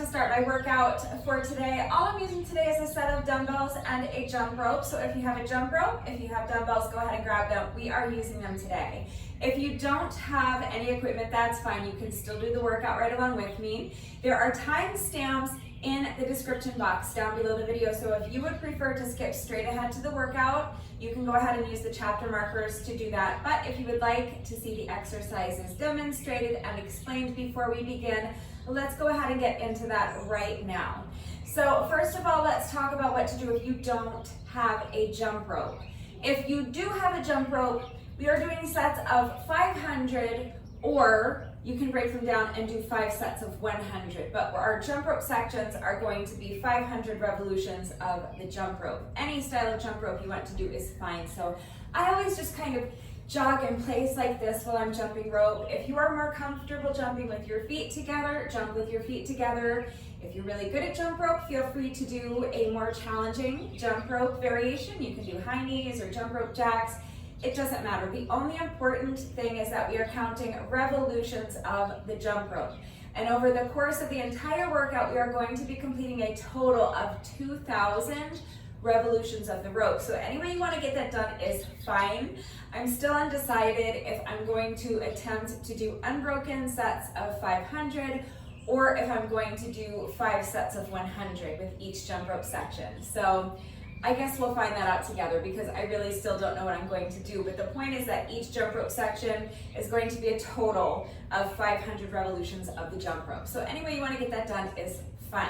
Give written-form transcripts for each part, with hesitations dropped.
to start my workout for today. All I'm using today is a set of dumbbells and a jump rope. So if you have a jump rope, if you have dumbbells, go ahead and grab them. We are using them today. If you don't have any equipment, that's fine. You can still do the workout right along with me. There are timestamps in the description box down below the video. So if you would prefer to skip straight ahead to the workout, you can go ahead and use the chapter markers to do that. But if you would like to see the exercises demonstrated and explained before we begin, let's go ahead and get into that right now. So first of all, let's talk about what to do if you don't have a jump rope. If you do have a jump rope, we are doing sets of 500, or you can break them down and do 5 sets of 100. But our jump rope sections are going to be 500 revolutions of the jump rope. Any style of jump rope you want to do is fine. So I always just kind of jog in place like this while I'm jumping rope. If you are more comfortable jumping with your feet together, jump with your feet together. If you're really good at jump rope, feel free to do a more challenging jump rope variation. You can do high knees or jump rope jacks. It doesn't matter. The only important thing is that we are counting revolutions of the jump rope. And over the course of the entire workout, we are going to be completing a total of 2,000 revolutions of the rope. So any way you want to get that done is fine. I'm still undecided if I'm going to attempt to do unbroken sets of 500 or if I'm going to do 5 sets of 100 with each jump rope section. So I guess we'll find that out together because I really still don't know what I'm going to do. But the point is that each jump rope section is going to be a total of 500 revolutions of the jump rope. So any way you want to get that done is fine.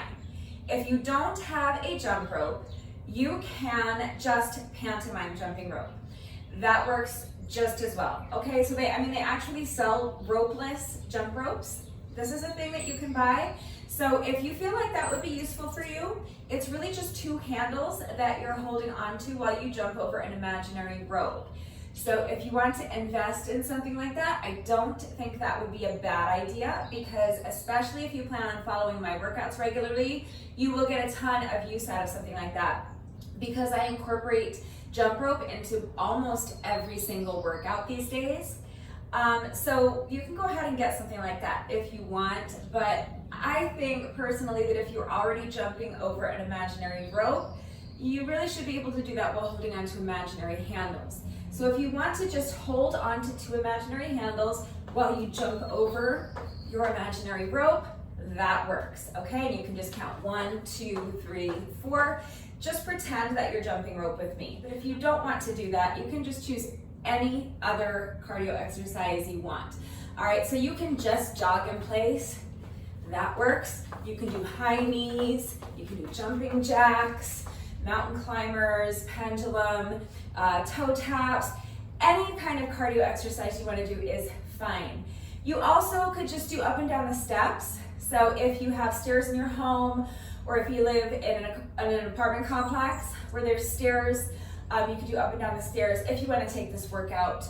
If you don't have a jump rope, you can just pantomime jumping rope. That works just as well. Okay, so they actually sell ropeless jump ropes. This is a thing that you can buy. So if you feel like that would be useful for you, it's really just 2 handles that you're holding onto while you jump over an imaginary rope. So if you want to invest in something like that, I don't think that would be a bad idea because especially if you plan on following my workouts regularly, you will get a ton of use out of something like that. Because I incorporate jump rope into almost every single workout these days. So you can go ahead and get something like that if you want, but I think personally that if you're already jumping over an imaginary rope, you really should be able to do that while holding onto imaginary handles. So if you want to just hold onto 2 imaginary handles while you jump over your imaginary rope, that works, okay? And you can just count 1, 2, 3, 4. Just pretend that you're jumping rope with me. But if you don't want to do that, you can just choose any other cardio exercise you want. All right, so you can just jog in place. That works. You can do high knees, you can do jumping jacks, mountain climbers, pendulum, toe taps. Any kind of cardio exercise you want to do is fine. You also could just do up and down the steps. So if you have stairs in your home, or if you live in an apartment complex where there's stairs, you can do up and down the stairs. If you want to take this workout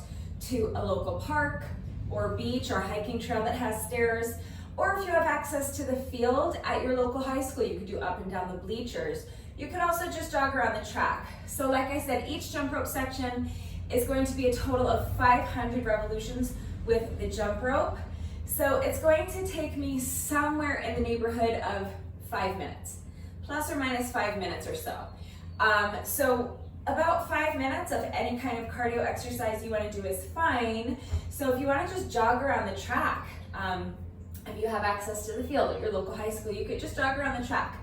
to a local park or beach or hiking trail that has stairs, or if you have access to the field at your local high school, you could do up and down the bleachers. You could also just jog around the track. So like I said, each jump rope section is going to be a total of 500 revolutions with the jump rope. So it's going to take me somewhere in the neighborhood of 5 minutes, plus or minus 5 minutes or so. So about 5 minutes of any kind of cardio exercise you want to do is fine. So if you want to just jog around the track, if you have access to the field at your local high school, you could just jog around the track.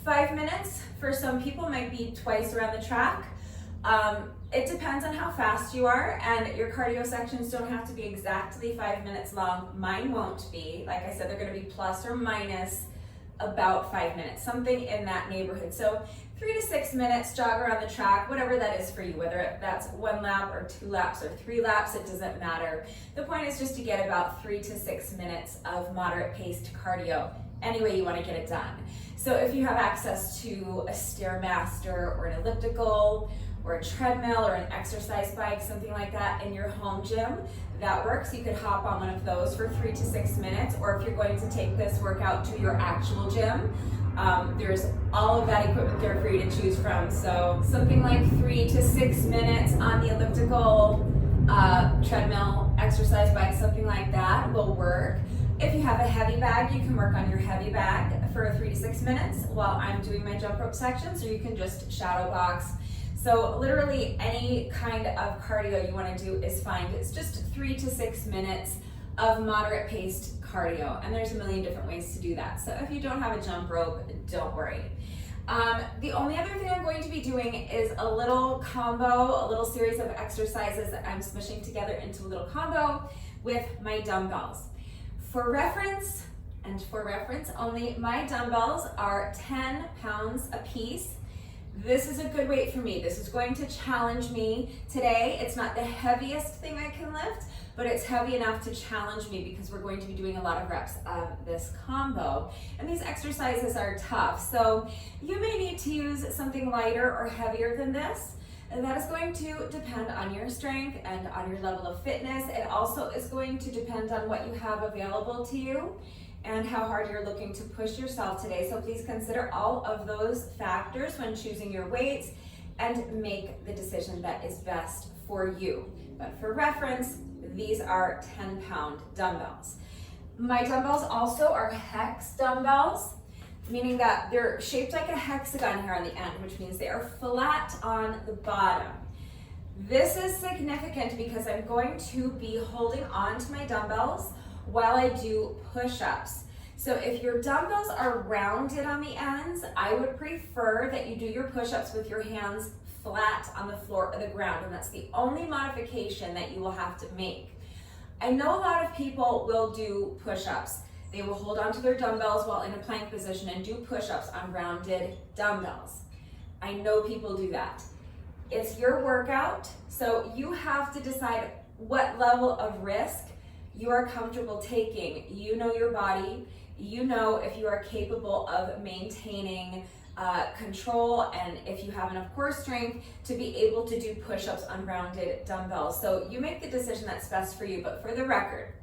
5 minutes for some people might be twice around the track. It depends on how fast you are, and your cardio sections don't have to be exactly 5 minutes long. Mine won't be. Like I said, they're going to be plus or minus about 5 minutes, something in that neighborhood. So 3 to 6 minutes, jog around the track, whatever that is for you, whether that's 1 lap or 2 laps or 3 laps, it doesn't matter. The point is just to get about 3 to 6 minutes of moderate paced cardio, any way you want to get it done. So if you have access to a Stairmaster or an elliptical or a treadmill or an exercise bike, something like that in your home gym, that works. You could hop on one of those for 3 to 6 minutes, or if you're going to take this workout to your actual gym, there's all of that equipment there for you to choose from. So something like 3 to 6 minutes on the elliptical, treadmill, exercise bike, something like that will work. If you have a heavy bag, you can work on your heavy bag for 3 to 6 minutes while I'm doing my jump rope sections, or you can just shadow box. So literally any kind of cardio you want to do is fine. It's just 3 to 6 minutes of moderate paced cardio, and there's a million different ways to do that. So if you don't have a jump rope, don't worry. The only other thing I'm going to be doing is a little combo, a little series of exercises that I'm smushing together into a little combo with my dumbbells. For reference, and for reference only, my dumbbells are 10 pounds a piece. This is a good weight for me. This is going to challenge me today. It's not the heaviest thing I can lift, but it's heavy enough to challenge me because we're going to be doing a lot of reps of this combo. And these exercises are tough, so you may need to use something lighter or heavier than this. And that is going to depend on your strength and on your level of fitness. It also is going to depend on what you have available to you and how hard you're looking to push yourself today. So please consider all of those factors when choosing your weights and make the decision that is best for you. But for reference, these are 10-pound dumbbells. My dumbbells also are hex dumbbells, meaning that they're shaped like a hexagon here on the end, which means they are flat on the bottom. This is significant because I'm going to be holding on to my dumbbells while I do push-ups. So if your dumbbells are rounded on the ends, I would prefer that you do your push-ups with your hands flat on the floor or the ground, and that's the only modification that you will have to make. I know a lot of people will do push-ups. They will hold onto their dumbbells while in a plank position and do push-ups on rounded dumbbells. I know people do that. It's your workout, so you have to decide what level of risk you are comfortable taking. You know your body. You know if you are capable of maintaining control and if you have enough core strength to be able to do push-ups on rounded dumbbells. So you make the decision that's best for you, but for the record,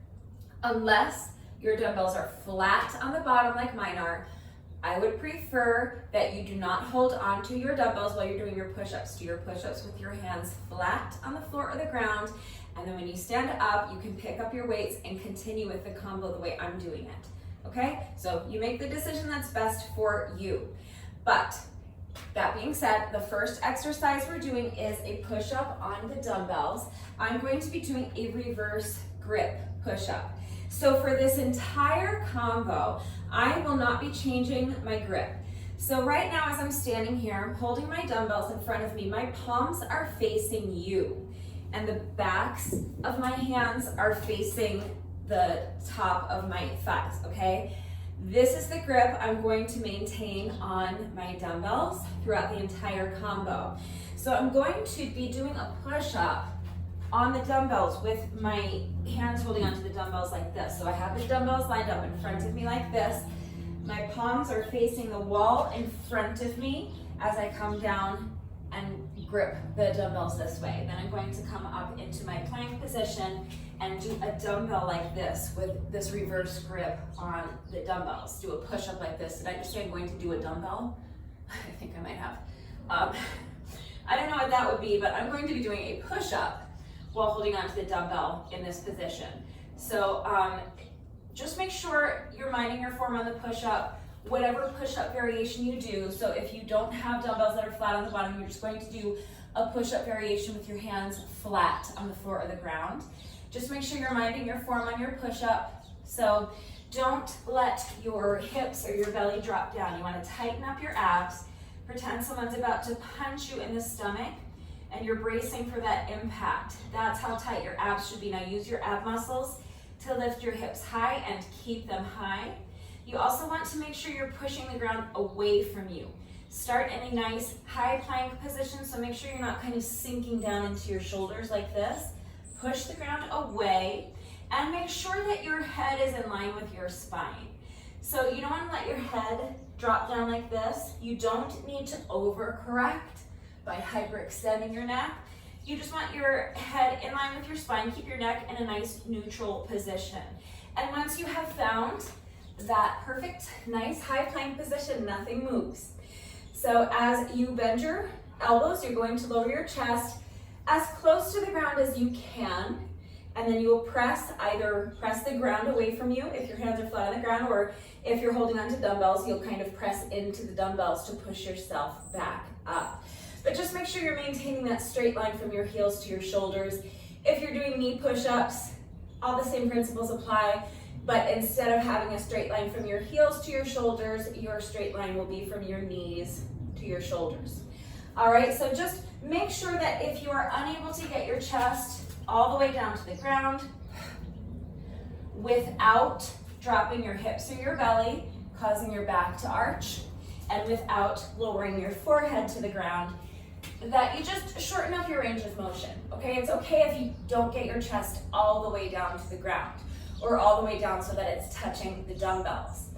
unless your dumbbells are flat on the bottom like mine are, I would prefer that you do not hold on to your dumbbells while you're doing your push-ups. Do your push-ups with your hands flat on the floor or the ground, and then when you stand up, you can pick up your weights and continue with the combo the way I'm doing it, okay? So you make the decision that's best for you. But that being said, the first exercise we're doing is a push-up on the dumbbells. I'm going to be doing a reverse grip push-up. So for this entire combo, I will not be changing my grip. So right now as I'm standing here, I'm holding my dumbbells in front of me. My palms are facing you, and the backs of my hands are facing the top of my thighs, okay? This is the grip I'm going to maintain on my dumbbells throughout the entire combo. So I'm going to be doing a push-up on the dumbbells with my hands holding onto the dumbbells like this. So I have the dumbbells lined up in front of me like this. My palms are facing the wall in front of me as I come down and grip the dumbbells this way. Then I'm going to come up into my plank position and do a dumbbell like this with this reverse grip on the dumbbells. Do a push-up like this. Did I just say I'm going to do a dumbbell? I think I might have. I don't know what that would be, but I'm going to be doing a push-up while holding onto the dumbbell in this position. So just make sure you're minding your form on the push-up, whatever push-up variation you do. So if you don't have dumbbells that are flat on the bottom, you're just going to do a push-up variation with your hands flat on the floor or the ground. Just make sure you're minding your form on your push-up. So don't let your hips or your belly drop down. You want to tighten up your abs. Pretend someone's about to punch you in the stomach and you're bracing for that impact. That's how tight your abs should be. Now use your ab muscles to lift your hips high and keep them high. You also want to make sure you're pushing the ground away from you. Start in a nice high plank position, so make sure you're not kind of sinking down into your shoulders like this. Push the ground away and make sure that your head is in line with your spine. So you don't want to let your head drop down like this. You don't need to overcorrect by hyperextending your neck. You just want your head in line with your spine. Keep your neck in a nice neutral position. And once you have found that perfect, nice high plank position, nothing moves. So as you bend your elbows, you're going to lower your chest as close to the ground as you can, and then you will either press the ground away from you if your hands are flat on the ground, or if you're holding onto dumbbells, you'll kind of press into the dumbbells to push yourself back up. But just make sure you're maintaining that straight line from your heels to your shoulders. If you're doing knee push-ups, all the same principles apply, but instead of having a straight line from your heels to your shoulders, your straight line will be from your knees to your shoulders. All right, so just make sure that if you are unable to get your chest all the way down to the ground without dropping your hips or your belly, causing your back to arch, and without lowering your forehead to the ground, that you just shorten up your range of motion, okay? It's okay if you don't get your chest all the way down to the ground or all the way down so that it's touching the dumbbells.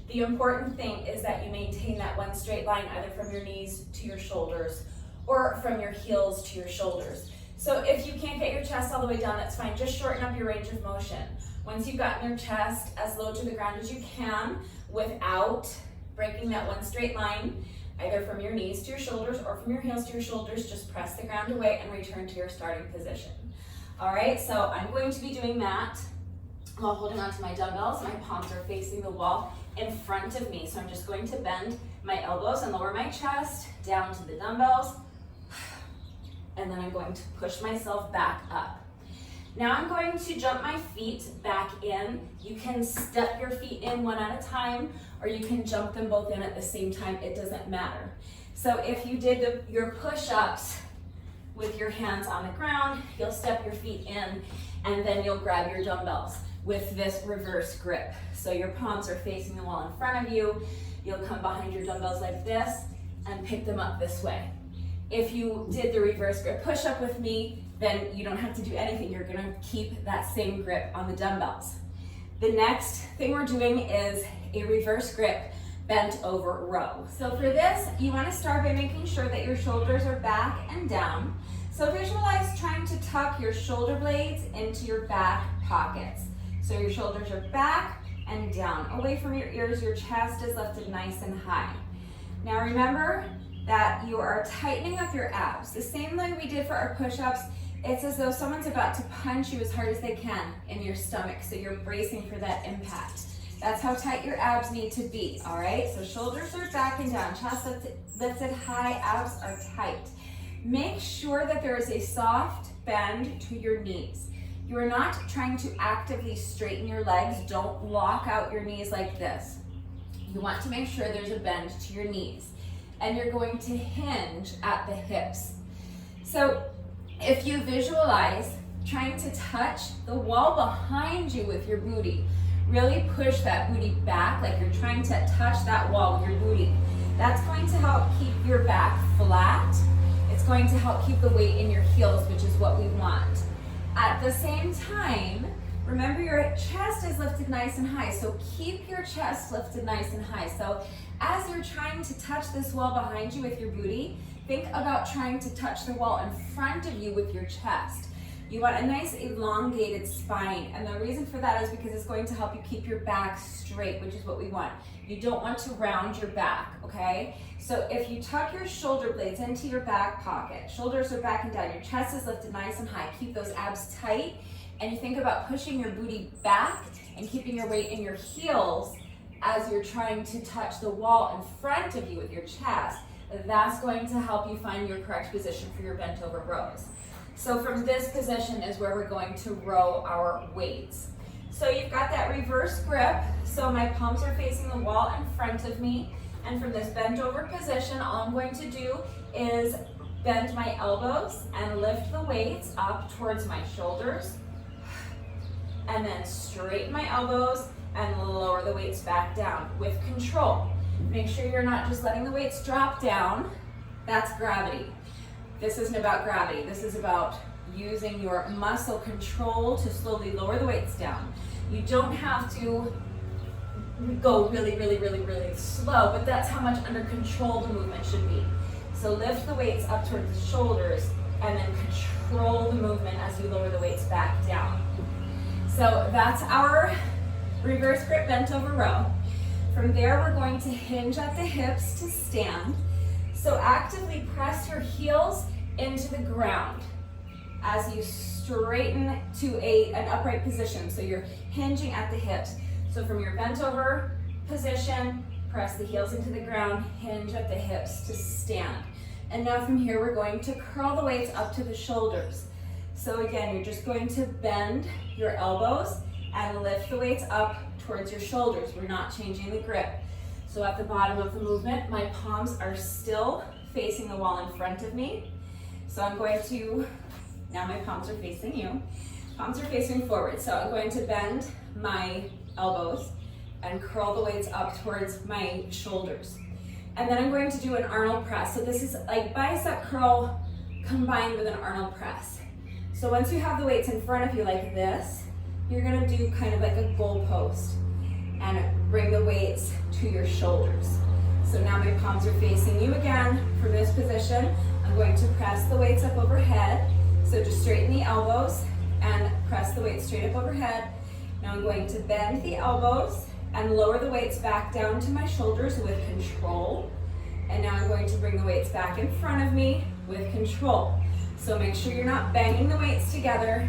The important thing is that you maintain that one straight line either from your knees to your shoulders or from your heels to your shoulders. So if you can't get your chest all the way down, that's fine. Just shorten up your range of motion. Once you've gotten your chest as low to the ground as you can without breaking that one straight line, either from your knees to your shoulders or from your heels to your shoulders, just press the ground away and return to your starting position. All right, so I'm going to be doing that while holding onto my dumbbells. My palms are facing the wall in front of me. So I'm just going to bend my elbows and lower my chest down to the dumbbells. And then I'm going to push myself back up. Now I'm going to jump my feet back in. You can step your feet in one at a time, or you can jump them both in at the same time. It doesn't matter. So if you did your push-ups with your hands on the ground, you'll step your feet in, and then you'll grab your dumbbells with this reverse grip. So your palms are facing the wall in front of you. You'll come behind your dumbbells like this and pick them up this way. If you did the reverse grip push-up with me, then you don't have to do anything. You're gonna keep that same grip on the dumbbells. The next thing we're doing is a reverse grip bent over row. So for this, you wanna start by making sure that your shoulders are back and down. So visualize trying to tuck your shoulder blades into your back pockets. So your shoulders are back and down. Away from your ears, your chest is lifted nice and high. Now remember that you are tightening up your abs. The same way we did for our push-ups, it's as though someone's about to punch you as hard as they can in your stomach, so you're bracing for that impact. That's how tight your abs need to be, all right? So shoulders are back and down, chest lifted high, abs are tight. Make sure that there is a soft bend to your knees. You are not trying to actively straighten your legs. Don't lock out your knees like this. You want to make sure there's a bend to your knees. And you're going to hinge at the hips. So if you visualize trying to touch the wall behind you with your booty, really push that booty back like you're trying to touch that wall with your booty. That's going to help keep your back flat. It's going to help keep the weight in your heels, which is what we want. At the same time, remember your chest is lifted nice and high, so keep your chest lifted nice and high. So as you're trying to touch this wall behind you with your booty, think about trying to touch the wall in front of you with your chest. You want a nice elongated spine, and the reason for that is because it's going to help you keep your back straight, which is what we want. You don't want to round your back, okay? So if you tuck your shoulder blades into your back pocket, shoulders are back and down, your chest is lifted nice and high, keep those abs tight, and you think about pushing your booty back and keeping your weight in your heels as you're trying to touch the wall in front of you with your chest. That's going to help you find your correct position for your bent over rows. So from this position is where we're going to row our weights. So you've got that reverse grip. So my palms are facing the wall in front of me. And from this bent over position, all I'm going to do is bend my elbows and lift the weights up towards my shoulders. And then straighten my elbows and lower the weights back down with control. Make sure you're not just letting the weights drop down. That's gravity. This isn't about gravity. This is about using your muscle control to slowly lower the weights down. You don't have to go really, really, really, really slow, but that's how much under control the movement should be. So lift the weights up towards the shoulders and then control the movement as you lower the weights back down. So that's our reverse grip bent over row. From there, we're going to hinge at the hips to stand. So actively press your heels into the ground as you straighten to an upright position. So you're hinging at the hips. So from your bent over position, press the heels into the ground, hinge at the hips to stand. And now from here, we're going to curl the weights up to the shoulders. So again, you're just going to bend your elbows and lift the weights up towards your shoulders. We're not changing the grip. So at the bottom of the movement, my palms are still facing the wall in front of me. So I'm going to, now my palms are facing you. Palms are facing forward. So I'm going to bend my elbows and curl the weights up towards my shoulders. And then I'm going to do an Arnold press. So this is like bicep curl combined with an Arnold press. So once you have the weights in front of you like this, you're gonna do kind of like a goal post and bring the weights to your shoulders. So now my palms are facing you again. From this position, I'm going to press the weights up overhead. So just straighten the elbows and press the weights straight up overhead. Now I'm going to bend the elbows and lower the weights back down to my shoulders with control. And now I'm going to bring the weights back in front of me with control. So make sure you're not banging the weights together.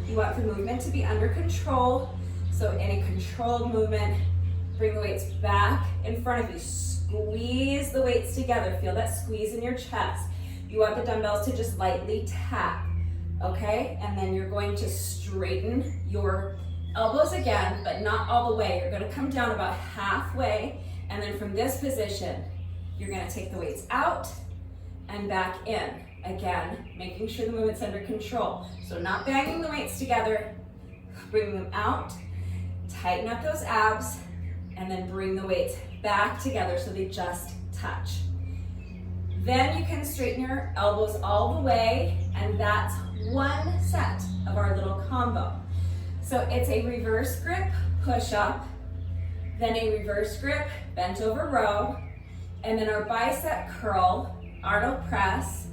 You want the movement to be under control. So in a controlled movement, bring the weights back in front of you. Squeeze the weights together. Feel that squeeze in your chest. You want the dumbbells to just lightly tap, okay? And then you're going to straighten your elbows again, but not all the way. You're gonna come down about halfway, and then from this position, you're gonna take the weights out and back in. Again, making sure the movement's under control. So not banging the weights together, bring them out, tighten up those abs, and then bring the weights back together so they just touch. Then you can straighten your elbows all the way, and that's one set of our little combo. So it's a reverse grip push-up, then a reverse grip bent over row, and then our bicep curl, Arnold press,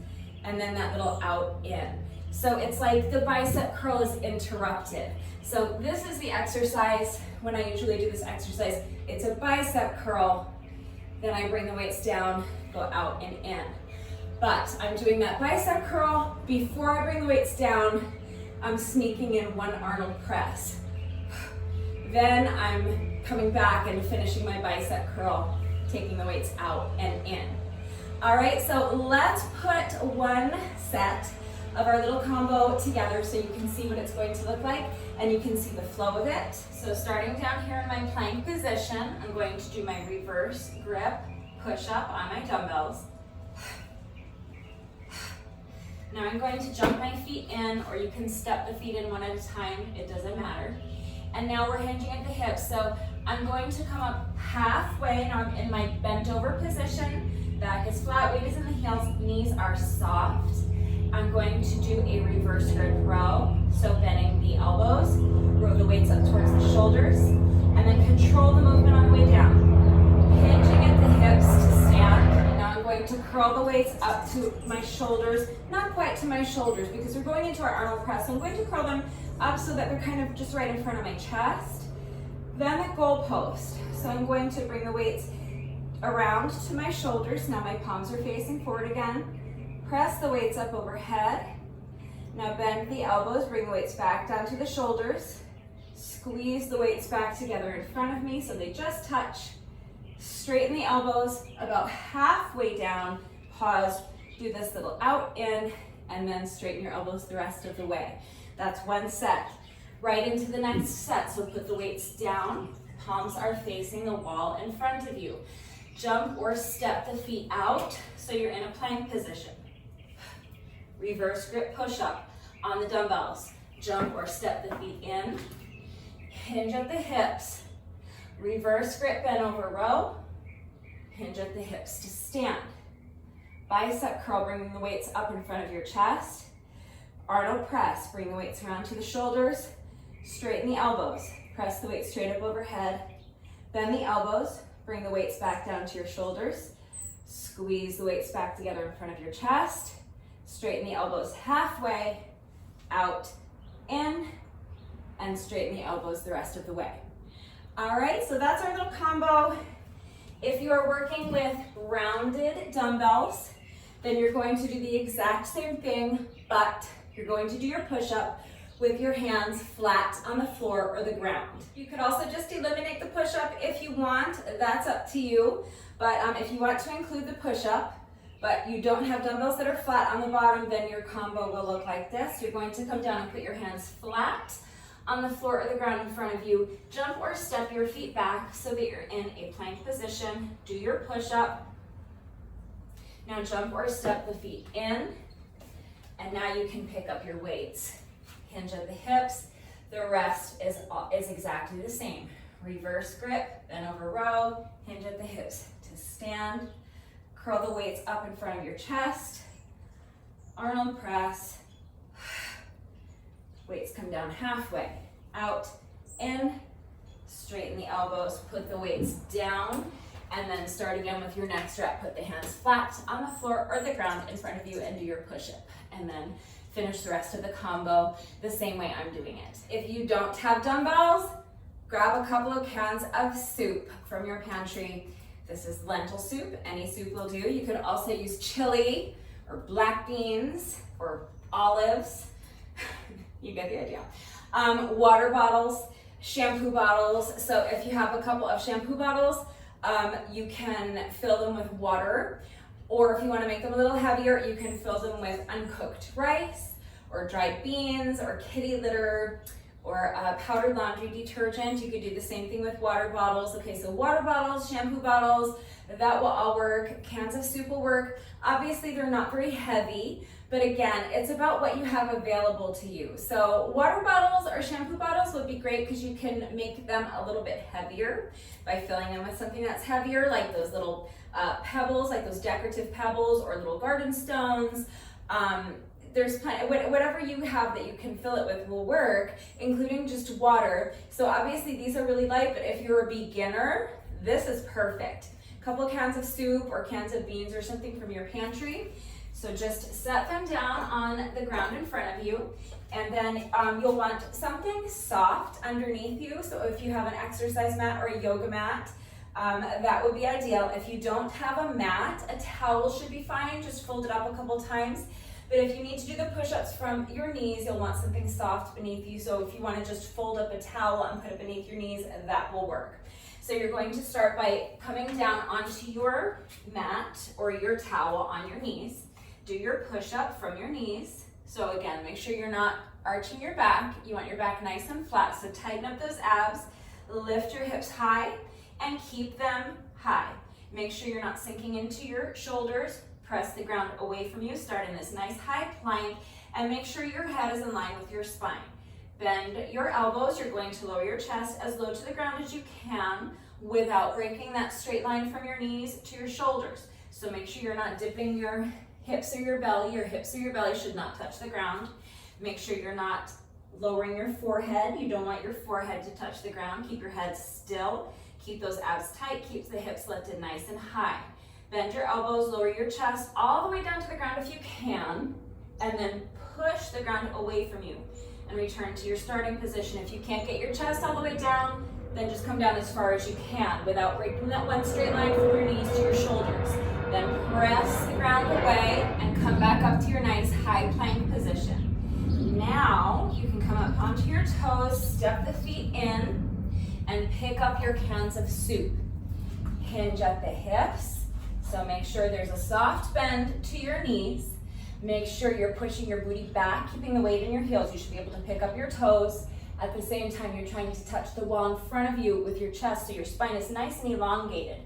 and then that little out in. So it's like the bicep curl is interrupted. So this is the exercise, when I usually do this exercise, it's a bicep curl, then I bring the weights down, go out and in. But I'm doing that bicep curl, before I bring the weights down, I'm sneaking in one Arnold press. Then I'm coming back and finishing my bicep curl, taking the weights out and in. All right, so let's put one set of our little combo together so you can see what it's going to look like and you can see the flow of it. So starting down here in my plank position, I'm going to do my reverse grip push-up on my dumbbells. Now I'm going to jump my feet in, or you can step the feet in one at a time, it doesn't matter. And now we're hinging at the hips. So I'm going to come up halfway, now I'm in my bent over position, back is flat, weight is in the heels, knees are soft. I'm going to do a reverse grip row, so bending the elbows, row the weights up towards the shoulders, and then control the movement on the way down. Hinging at the hips to stand. Now I'm going to curl the weights up to my shoulders, not quite to my shoulders because we're going into our Arnold press. So I'm going to curl them up so that they're kind of just right in front of my chest. Then the goal post. So I'm going to bring the weights around to my shoulders. Now my palms are facing forward again. Press the weights up overhead. Now bend the elbows, bring the weights back down to the shoulders. Squeeze the weights back together in front of me so they just touch. Straighten the elbows about halfway down. Pause, do this little out, in, and then straighten your elbows the rest of the way. That's one set. Right into the next set, so put the weights down. Palms are facing the wall in front of you. Jump or step the feet out so you're in a plank position. Reverse grip push-up on the dumbbells. Jump or step the feet in. Hinge at the hips. Reverse grip bend over row. Hinge at the hips to stand. Bicep curl, bringing the weights up in front of your chest. Arnold press, bring the weights around to the shoulders. Straighten the elbows. Press the weights straight up overhead. Bend the elbows. Bring the weights back down to your shoulders. Squeeze the weights back together in front of your chest. Straighten the elbows halfway, out, in, and straighten the elbows the rest of the way. All right, so that's our little combo. If you are working with rounded dumbbells, then you're going to do the exact same thing, but You're going to do your push-up with your hands flat on the floor or the ground. You could also just eliminate the push-up if you want, that's up to you. But if you want to include the push-up, but you don't have dumbbells that are flat on the bottom, then your combo will look like this. You're going to come down and put your hands flat on the floor or the ground in front of you. Jump or step your feet back so that you're in a plank position. Do your push-up. Now jump or step the feet in, and now you can pick up your weights. Hinge at the hips. The rest is exactly the same. Reverse grip, bend over row, hinge at the hips to stand. Curl the weights up in front of your chest. Arnold press. Weights come down halfway. Out, in, straighten the elbows, put the weights down, and then start again with your next rep. Put the hands flat on the floor or the ground in front of you and do your push-up. And then finish the rest of the combo the same way I'm doing it. If you don't have dumbbells, grab a couple of cans of soup from your pantry. This is lentil soup, any soup will do. You could also use chili or black beans or olives. You get the idea. Water bottles, shampoo bottles. So if you have a couple of shampoo bottles, you can fill them with water. Or if you want to make them a little heavier, you can fill them with uncooked rice or dried beans or kitty litter or powdered laundry detergent. You could do the same thing with water bottles. Okay, so water bottles, shampoo bottles, that will all work. Cans of soup will work. Obviously, they're not very heavy, but again, it's about what you have available to you. So water bottles or shampoo bottles would be great because you can make them a little bit heavier by filling them with something that's heavier, like those little pebbles, like those decorative pebbles or little garden stones. There's plenty, whatever you have that you can fill it with will work, including just water. So obviously these are really light, but if you're a beginner, this is perfect. A couple of cans of soup or cans of beans or something from your pantry. So just set them down on the ground in front of you, and then you'll want something soft underneath you. So if you have an exercise mat or a yoga mat, that would be ideal. If you don't have a mat, a towel should be fine. Just fold it up a couple times. But if you need to do the push-ups from your knees, you'll want something soft beneath you. So if you want to just fold up a towel and put it beneath your knees, that will work. So you're going to start by coming down onto your mat or your towel on your knees. Do your push-up from your knees. So again, make sure you're not arching your back. You want your back nice and flat. So tighten up those abs, lift your hips high, and keep them high. Make sure you're not sinking into your shoulders. Press the ground away from you. Start in this nice high plank, and make sure your head is in line with your spine. Bend your elbows. You're going to lower your chest as low to the ground as you can without breaking that straight line from your knees to your shoulders. So make sure you're not dipping your hips or your belly. Your hips or your belly should not touch the ground. Make sure you're not lowering your forehead. You don't want your forehead to touch the ground. Keep your head still. Keep those abs tight. Keep the hips lifted nice and high. Bend your elbows, lower your chest all the way down to the ground if you can, and then push the ground away from you and return to your starting position. If you can't get your chest all the way down, then just come down as far as you can without breaking that one straight line from your knees to your shoulders. Then press the ground away and come back up to your nice high plank position. Now you can come up onto your toes, step the feet in, and pick up your cans of soup. Hinge at the hips. So make sure there's a soft bend to your knees. Make sure you're pushing your booty back, keeping the weight in your heels. You should be able to pick up your toes. At the same time, you're trying to touch the wall in front of you with your chest, so your spine is nice and elongated.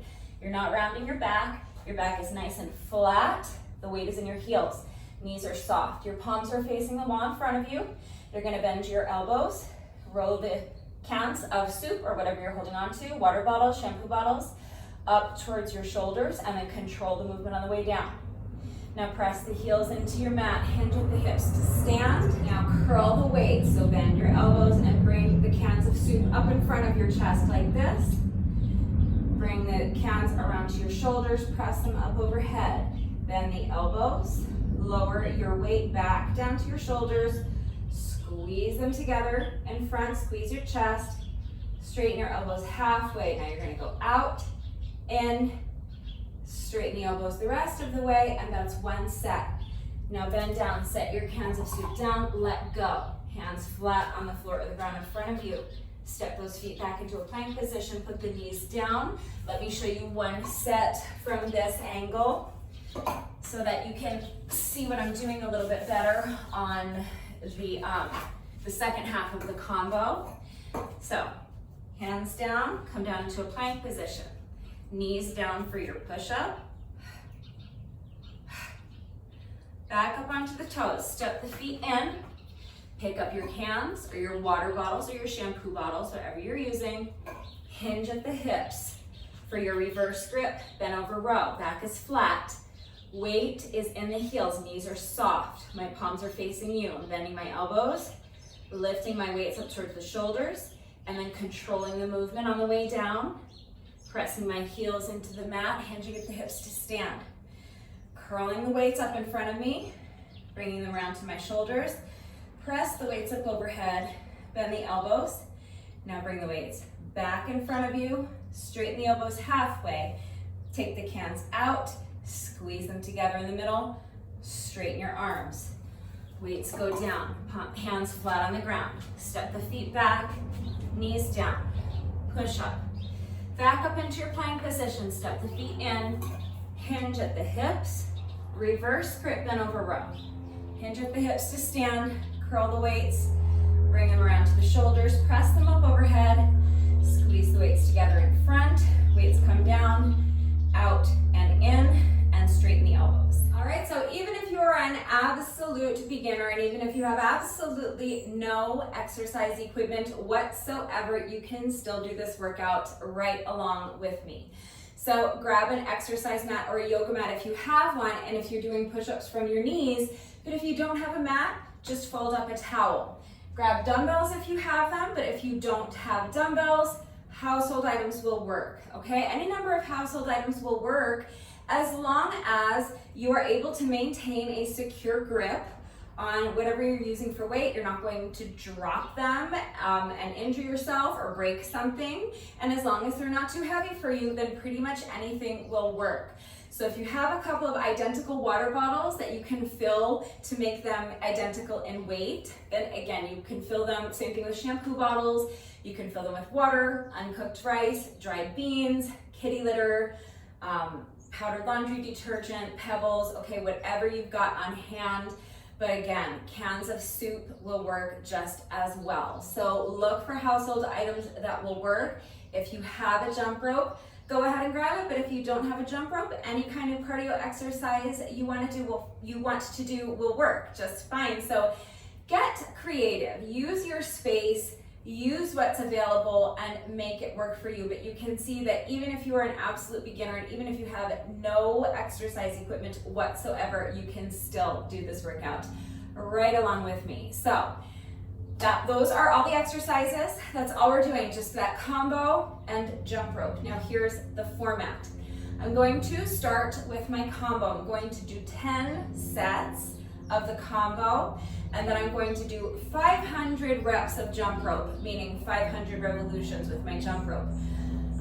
You're not rounding your back. Your back is nice and flat. The weight is in your heels. Knees are soft. Your palms are facing the wall in front of you. You're going to bend your elbows. Roll the cans of soup or whatever you're holding on to, water bottles, shampoo bottles, up towards your shoulders, and then control the movement on the way down. Now press the heels into your mat, hinge at the hips to stand. Now curl the weight, so bend your elbows and bring the cans of soup up in front of your chest like this. Bring the cans around to your shoulders, press them up overhead. Bend the elbows, lower your weight back down to your shoulders, squeeze them together in front, squeeze your chest, straighten your elbows halfway. Now you're going to go out, in, straighten the elbows the rest of the way, and that's one set. Now bend down, set your cans of soup down, let go. Hands flat on the floor or the ground in front of you. Step those feet back into a plank position, put the knees down. Let me show you one set from this angle so that you can see what I'm doing a little bit better on the second half of the combo. So, hands down, come down into a plank position. Knees down for your push-up. Back up onto the toes, step the feet in. Pick up your cans or your water bottles or your shampoo bottles, whatever you're using. Hinge at the hips. For your reverse grip, bent over row. Back is flat. Weight is in the heels. Knees are soft. My palms are facing you. I'm bending my elbows, lifting my weights up towards the shoulders, and then controlling the movement on the way down. Pressing my heels into the mat, hinging at the hips to stand. Curling the weights up in front of me, bringing them around to my shoulders. Press the weights up overhead, bend the elbows. Now bring the weights back in front of you, straighten the elbows halfway. Take the cans out, squeeze them together in the middle, straighten your arms. Weights go down, hands flat on the ground. Step the feet back, knees down, push up. Back up into your plank position, step the feet in, hinge at the hips, reverse grip, bend over row. Hinge at the hips to stand. Curl the weights, bring them around to the shoulders, press them up overhead, squeeze the weights together in front, weights come down, out and in, and straighten the elbows. All right, so even if you're an absolute beginner, and even if you have absolutely no exercise equipment whatsoever, you can still do this workout right along with me. So grab an exercise mat or a yoga mat if you have one, and if you're doing push-ups from your knees, but if you don't have a mat, just fold up a towel. Grab dumbbells if you have them, but if you don't have dumbbells, household items will work, okay? Any number of household items will work as long as you are able to maintain a secure grip on whatever you're using for weight. You're not going to drop them and injure yourself or break something. And as long as they're not too heavy for you, then pretty much anything will work. So if you have a couple of identical water bottles that you can fill to make them identical in weight, then again, you can fill them, same thing with shampoo bottles, you can fill them with water, uncooked rice, dried beans, kitty litter, powdered laundry detergent, pebbles, okay, whatever you've got on hand. But again, cans of soup will work just as well. So look for household items that will work. If you have a jump rope, go ahead and grab it, but if you don't have a jump rope, any kind of cardio exercise you want to do will work just fine. So get creative, use your space, use what's available and make it work for you. But you can see that even if you are an absolute beginner and even if you have no exercise equipment whatsoever, you can still do this workout right along with me. So those are all the exercises. That's all we're doing, just that combo and jump rope. Now here's the format. I'm going to start with my combo. I'm going to do 10 sets of the combo, and then I'm going to do 500 reps of jump rope, meaning 500 revolutions with my jump rope.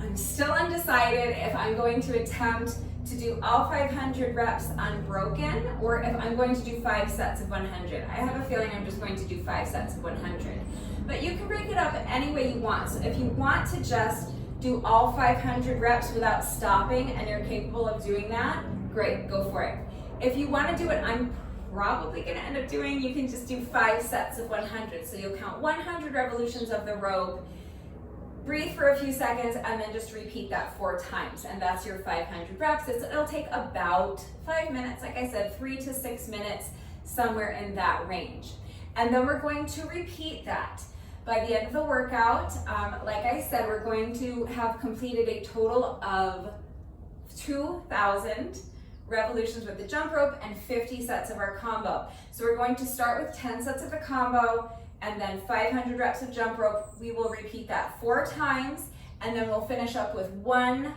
I'm still undecided if I'm going to attempt to do all 500 reps unbroken or if I'm going to do 5 sets of 100. I have a feeling I'm just going to do 5 sets of 100. But you can break it up any way you want. So if you want to just do all 500 reps without stopping and you're capable of doing that, great, go for it. If you want to do what I'm probably going to end up doing, you can just do 5 sets of 100. So you'll count 100 revolutions of the rope, breathe for a few seconds, and then just repeat that 4 times. And that's your 500 reps. It'll take about 5 minutes, like I said, 3 to 6 minutes, somewhere in that range. And then we're going to repeat that. By the end of the workout, like I said, we're going to have completed a total of 2,000 revolutions with the jump rope and 50 sets of our combo. So we're going to start with 10 sets of the combo and then 500 reps of jump rope. We will repeat that 4 times, and then we'll finish up with 10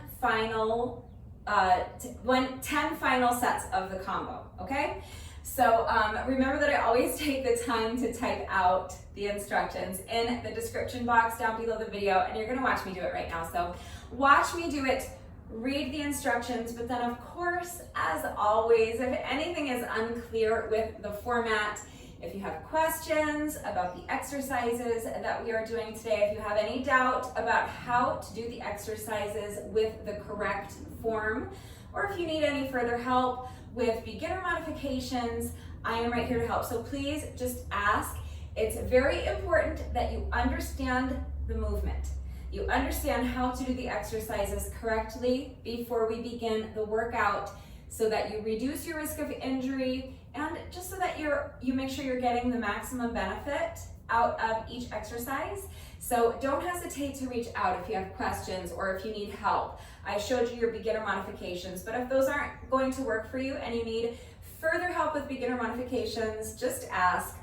final sets of the combo, okay? So remember that I always take the time to type out the instructions in the description box down below the video, and you're gonna watch me do it right now. So watch me do it read the instructions, but then of course, as always, if anything is unclear with the format, if you have questions about the exercises that we are doing today, if you have any doubt about how to do the exercises with the correct form, or if you need any further help with beginner modifications, I am right here to help. So please just ask. It's very important that you understand the movement. You understand how to do the exercises correctly before we begin the workout so that you reduce your risk of injury and just so that you make sure you're getting the maximum benefit out of each exercise. So don't hesitate to reach out if you have questions or if you need help. I showed you your beginner modifications, but if those aren't going to work for you and you need further help with beginner modifications, just ask.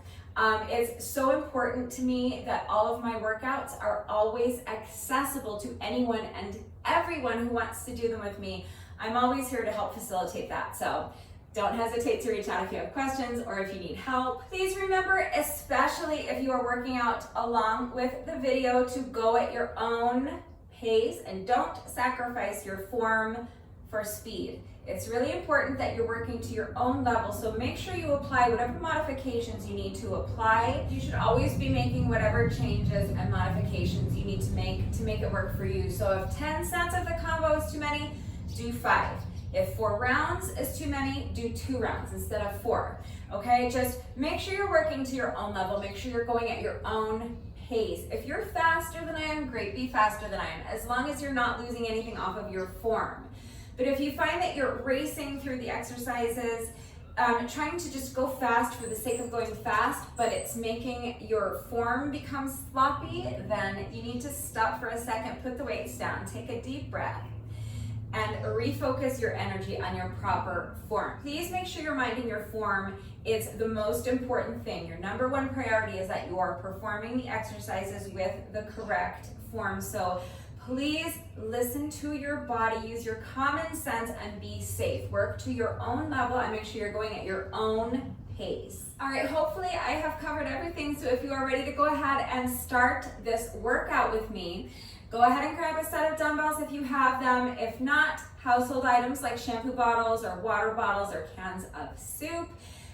It's so important to me that all of my workouts are always accessible to anyone and everyone who wants to do them with me. I'm always here to help facilitate that. So don't hesitate to reach out if you have questions or if you need help. Please remember, especially if you are working out along with the video, to go at your own pace and don't sacrifice your form for speed. It's really important that you're working to your own level, so make sure you apply whatever modifications you need to apply. You should always be making whatever changes and modifications you need to make it work for you. So if 10 sets of the combo is too many, do 5. If 4 rounds is too many, do 2 rounds instead of 4. Okay, just make sure you're working to your own level. Make sure you're going at your own pace. If you're faster than I am, great, be faster than I am, as long as you're not losing anything off of your form. But if you find that you're racing through the exercises, trying to just go fast for the sake of going fast, but it's making your form become sloppy, then you need to stop for a second, put the weights down, take a deep breath, and refocus your energy on your proper form. Please make sure your mind and your form is the most important thing. Your number one priority is that you are performing the exercises with the correct form. So please listen to your body, use your common sense, and be safe. Work to your own level and make sure you're going at your own pace. All right, hopefully I have covered everything. So if you are ready to go ahead and start this workout with me, go ahead and grab a set of dumbbells if you have them. If not, household items like shampoo bottles or water bottles or cans of soup.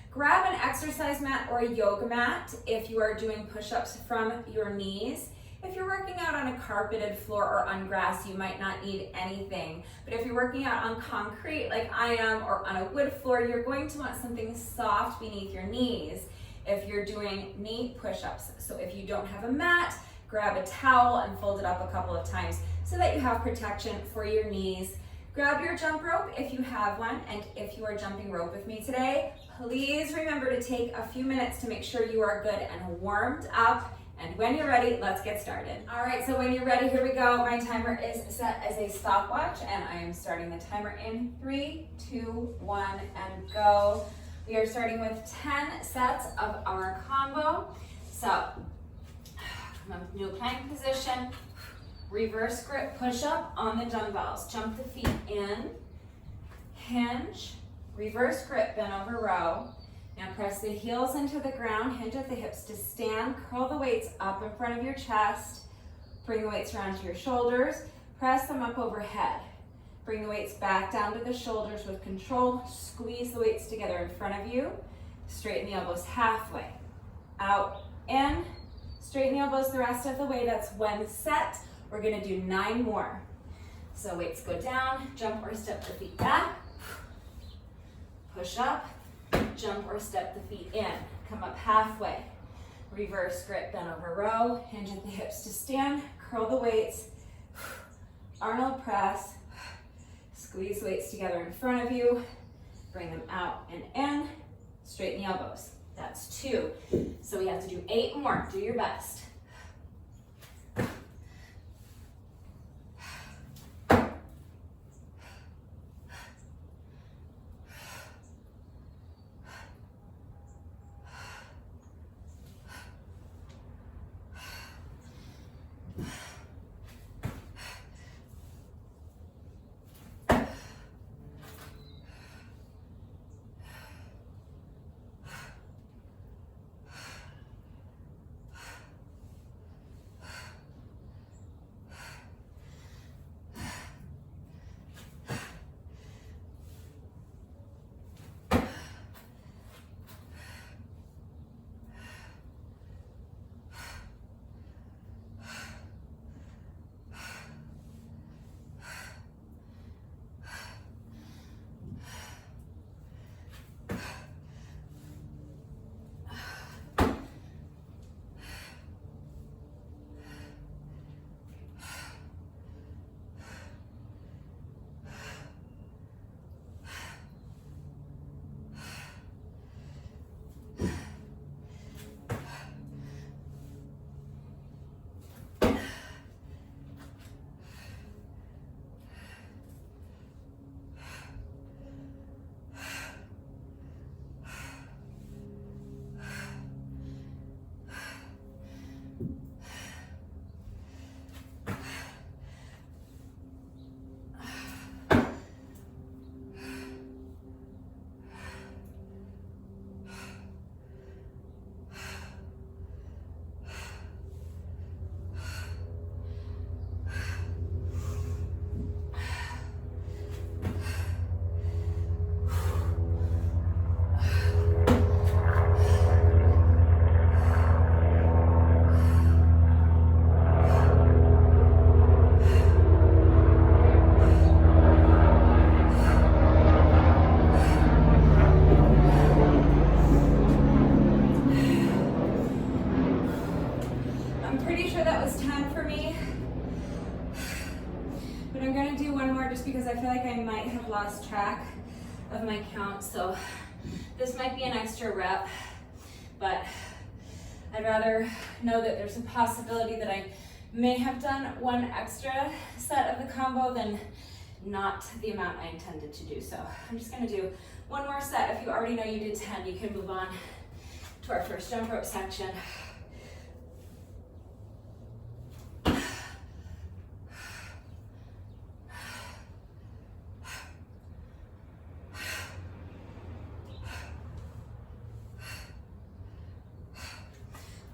Grab an exercise mat or a yoga mat if you are doing push-ups from your knees. If you're working out on a carpeted floor or on grass, you might not need anything. But if you're working out on concrete like I am or on a wood floor, you're going to want something soft beneath your knees if you're doing knee push-ups. So if you don't have a mat, grab a towel and fold it up a couple of times so that you have protection for your knees. Grab your jump rope if you have one, and if you are jumping rope with me today, please remember to take a few minutes to make sure you are good and warmed up. And when you're ready, let's get started. All right, so when you're ready, here we go. My timer is set as a stopwatch, and I am starting the timer in 3, 2, 1, and go. We are starting with 10 sets of our combo. So, new plank position, reverse grip push-up on the dumbbells. Jump the feet in, hinge, reverse grip, bent over row. Now press the heels into the ground, hinge at the hips to stand, curl the weights up in front of your chest, bring the weights around to your shoulders, press them up overhead. Bring the weights back down to the shoulders with control, squeeze the weights together in front of you, straighten the elbows halfway, out, in, straighten the elbows the rest of the way. That's 1 set. We're gonna do 9 more. So weights go down, jump or step the feet back, push up, jump or step the feet in, come up halfway, reverse grip, bent over row, hinge at the hips to stand, curl the weights, Arnold press, squeeze weights together in front of you, bring them out and in, straighten the elbows. That's 2. So we have to do 8 more, do your best. might have lost track of my count, so this might be an extra rep, but I'd rather know that there's a possibility that I may have done one extra set of the combo than not the amount I intended to do. So I'm just gonna do one more set. If you already know you did 10, you can move on to our first jump rope section.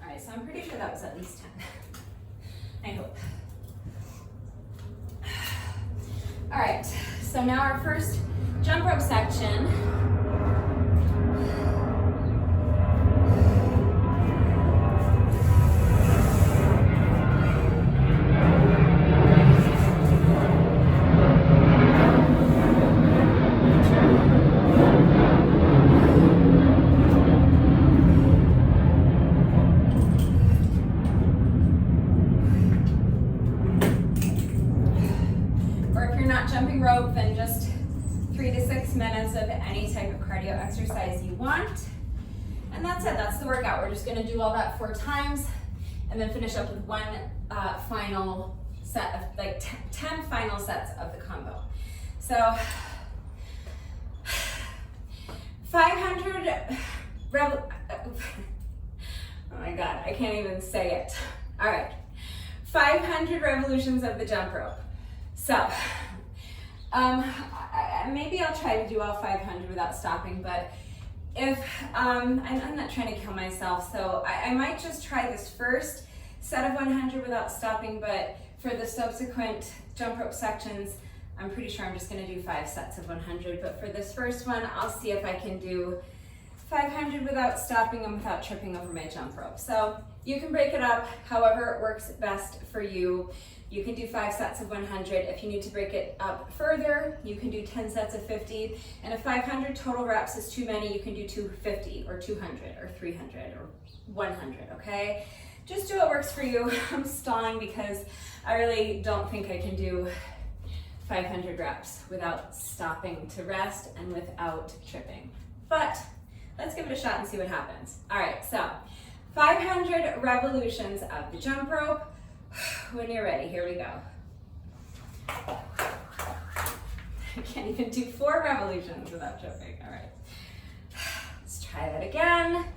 All right, so I'm pretty sure that was at least 10. I hope. All right, so now our first jump rope section. Rope, then just 3 to 6 minutes of any type of cardio exercise you want. And that's it, that's the workout. We're just gonna do all that 4 times and then finish up with one final set of, like 10 final sets of the combo. So 500, oh my God, I can't even say it. All right, 500 revolutions of the jump rope. So, maybe I'll try to do all 500 without stopping, but if, I'm not trying to kill myself, so I might just try this first set of 100 without stopping, but for the subsequent jump rope sections, I'm pretty sure I'm just gonna do 5 sets of 100, but for this first one, I'll see if I can do 500 without stopping and without tripping over my jump rope. So you can break it up however it works best for you. You can do 5 sets of 100. If you need to break it up further, you can do 10 sets of 50. And if 500 total reps is too many, you can do 250 or 200 or 300 or 100, okay? Just do what works for you. I'm stalling because I really don't think I can do 500 reps without stopping to rest and without tripping. But let's give it a shot and see what happens. All right, so 500 revolutions of the jump rope. When you're ready, here we go. I can't even do 4 revolutions without tripping. All right, let's try that again.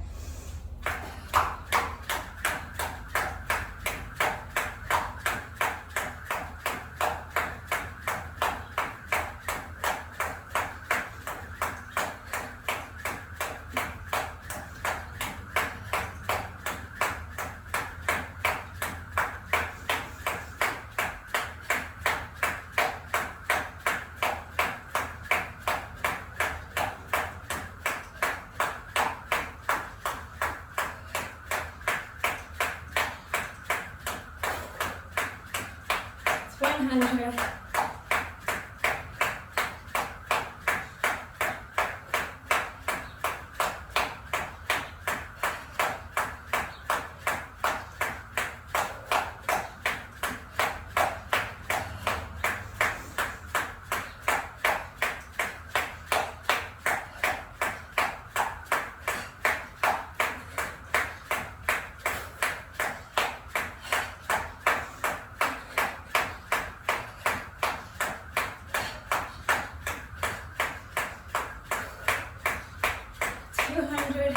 It's 100.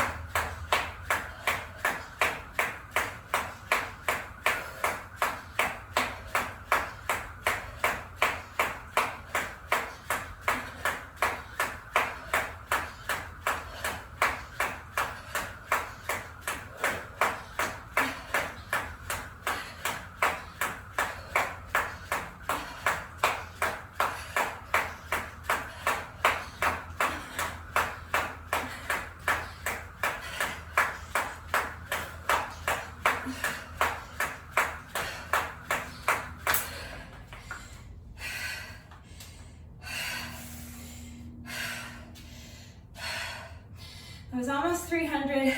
It was almost 300,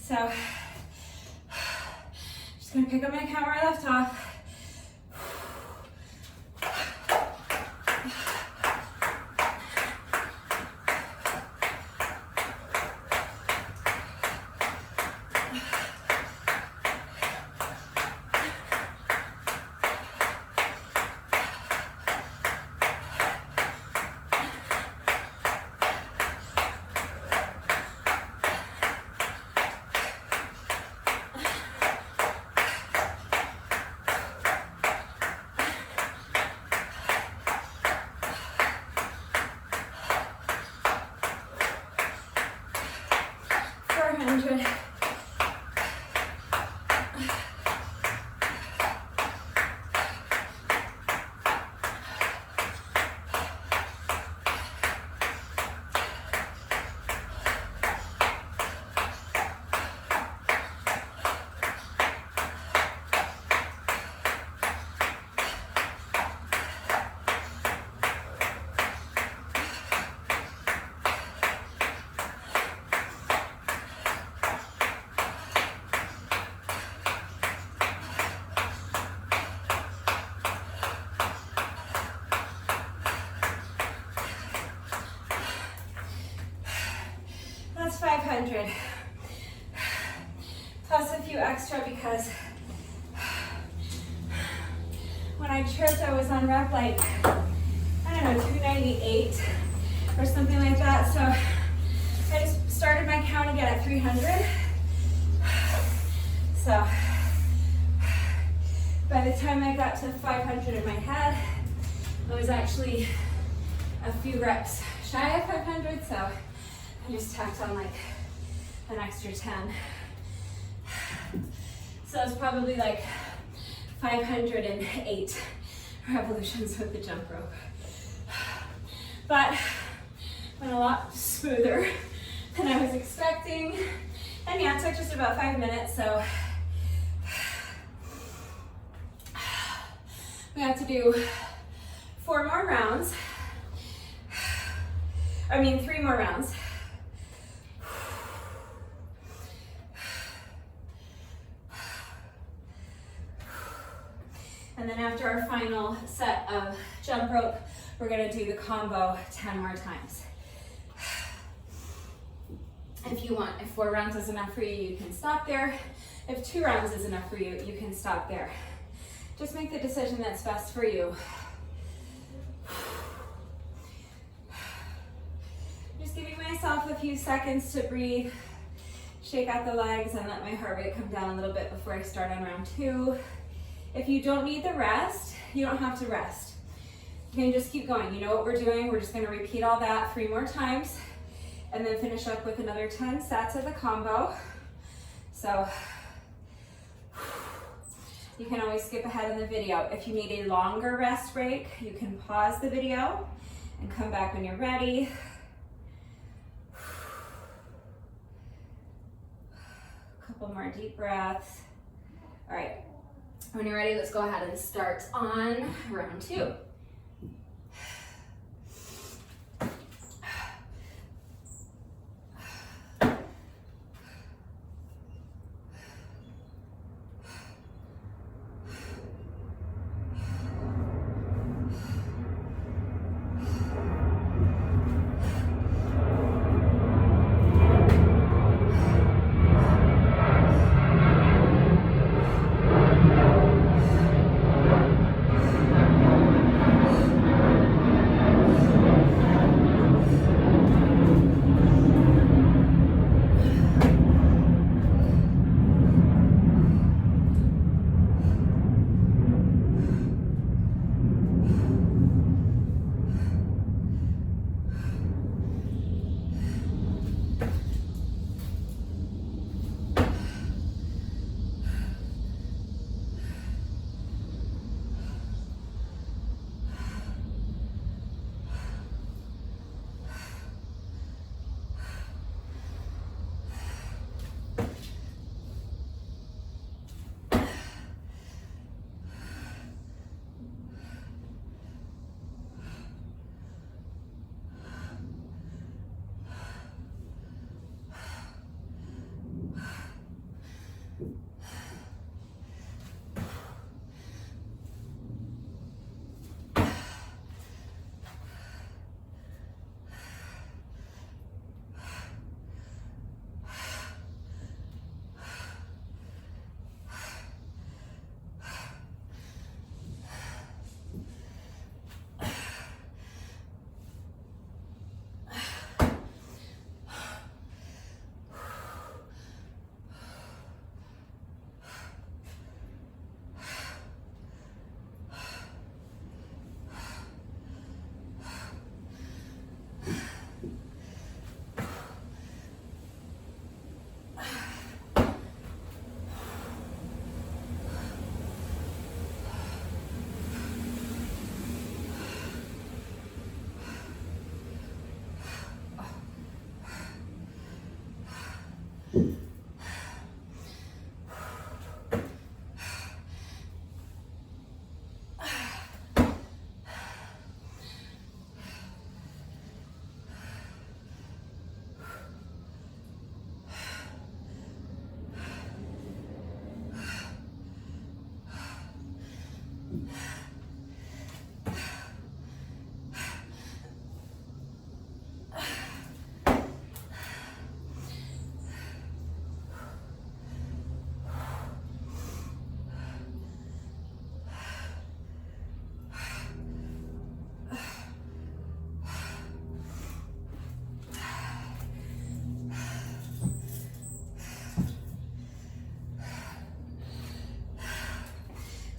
so just gonna pick up my count where I left off. 500. That's 500. Plus a few extra because when I tripped, I was on rep like, I don't know, 298 or something like that. So I just started my count again at 300. So by the time I got to 500 in my head, I was actually a few reps shy of 500. So I just tacked on like an extra 10. So it's probably like 508 revolutions with the jump rope. But went a lot smoother than I was expecting. And yeah, it took just about 5 minutes, so we have to do 4 more rounds. I mean, 3 more rounds. And then after our final set of jump rope, we're gonna do the combo 10 more times. If you want, if 4 rounds is enough for you, you can stop there. If 2 rounds is enough for you, you can stop there. Just make the decision that's best for you. Just giving myself a few seconds to breathe, shake out the legs, and let my heart rate come down a little bit before I start on round 2. If you don't need the rest, you don't have to rest. You can just keep going. You know what we're doing. We're just gonna repeat all that 3 more times and then finish up with another 10 sets of the combo. So you can always skip ahead in the video. If you need a longer rest break, you can pause the video and come back when you're ready. A couple more deep breaths. All right. When you're ready, let's go ahead and start on round 2.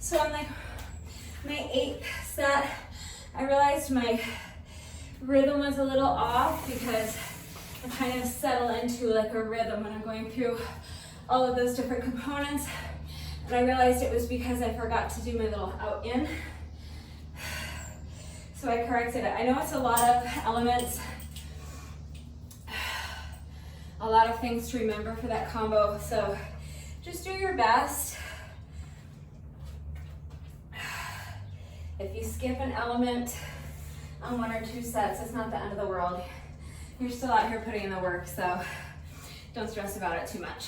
So on like my 8th set, I realized my rhythm was a little off because I kind of settle into like a rhythm when I'm going through all of those different components. And I realized it was because I forgot to do my little out in. So I corrected it. I know it's a lot of elements, a lot of things to remember for that combo. So just do your best. If you skip an element on 1 or 2 sets, it's not the end of the world. You're still out here putting in the work, so don't stress about it too much.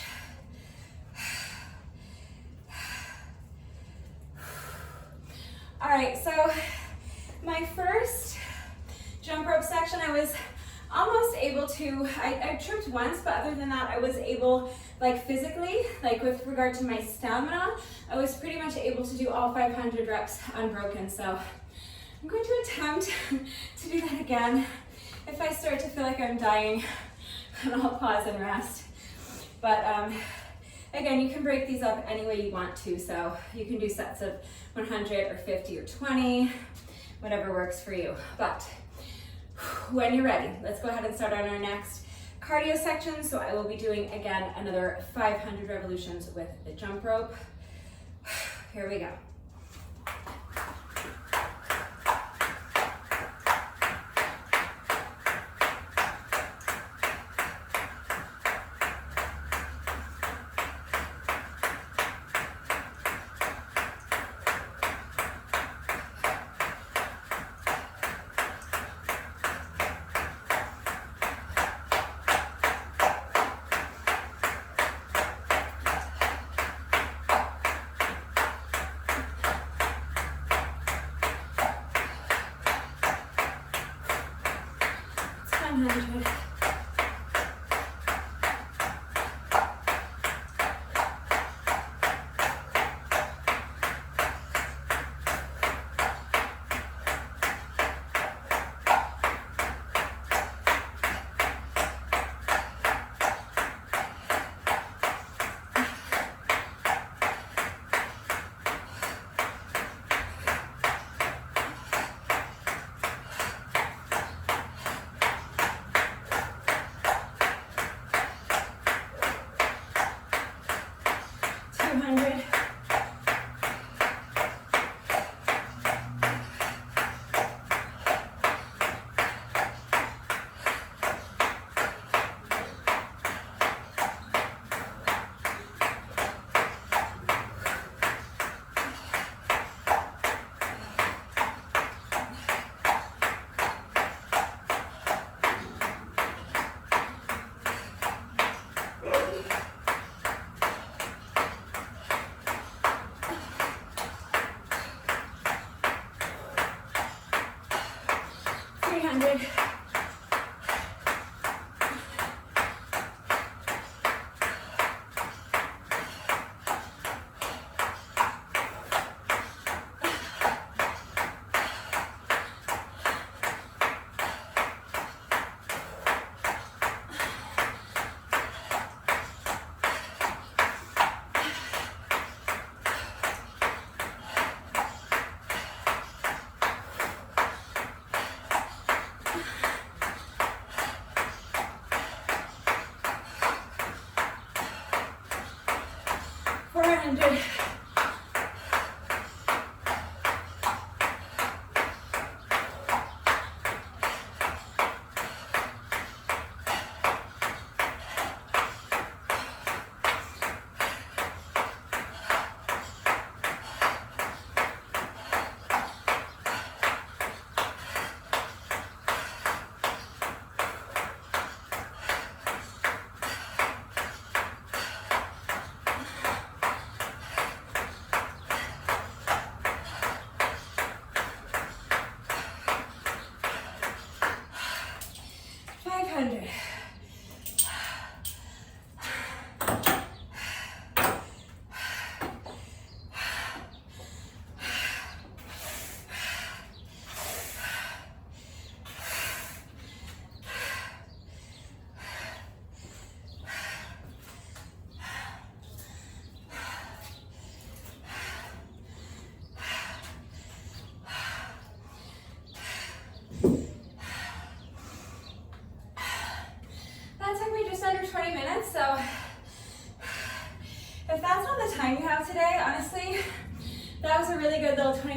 All right, so my first jump rope section, I was almost able to, I tripped once, but other than that, I was able, like physically, like with regard to my stamina, I was pretty much able to do all 500 reps unbroken. So I'm going to attempt to do that again. If I start to feel like I'm dying, then I'll pause and rest. But again, you can break these up any way you want to. So you can do sets of 100 or 50 or 20, whatever works for you. But when you're ready, let's go ahead and start on our next cardio section. So I will be doing, again, another 500 revolutions with the jump rope. Here we go.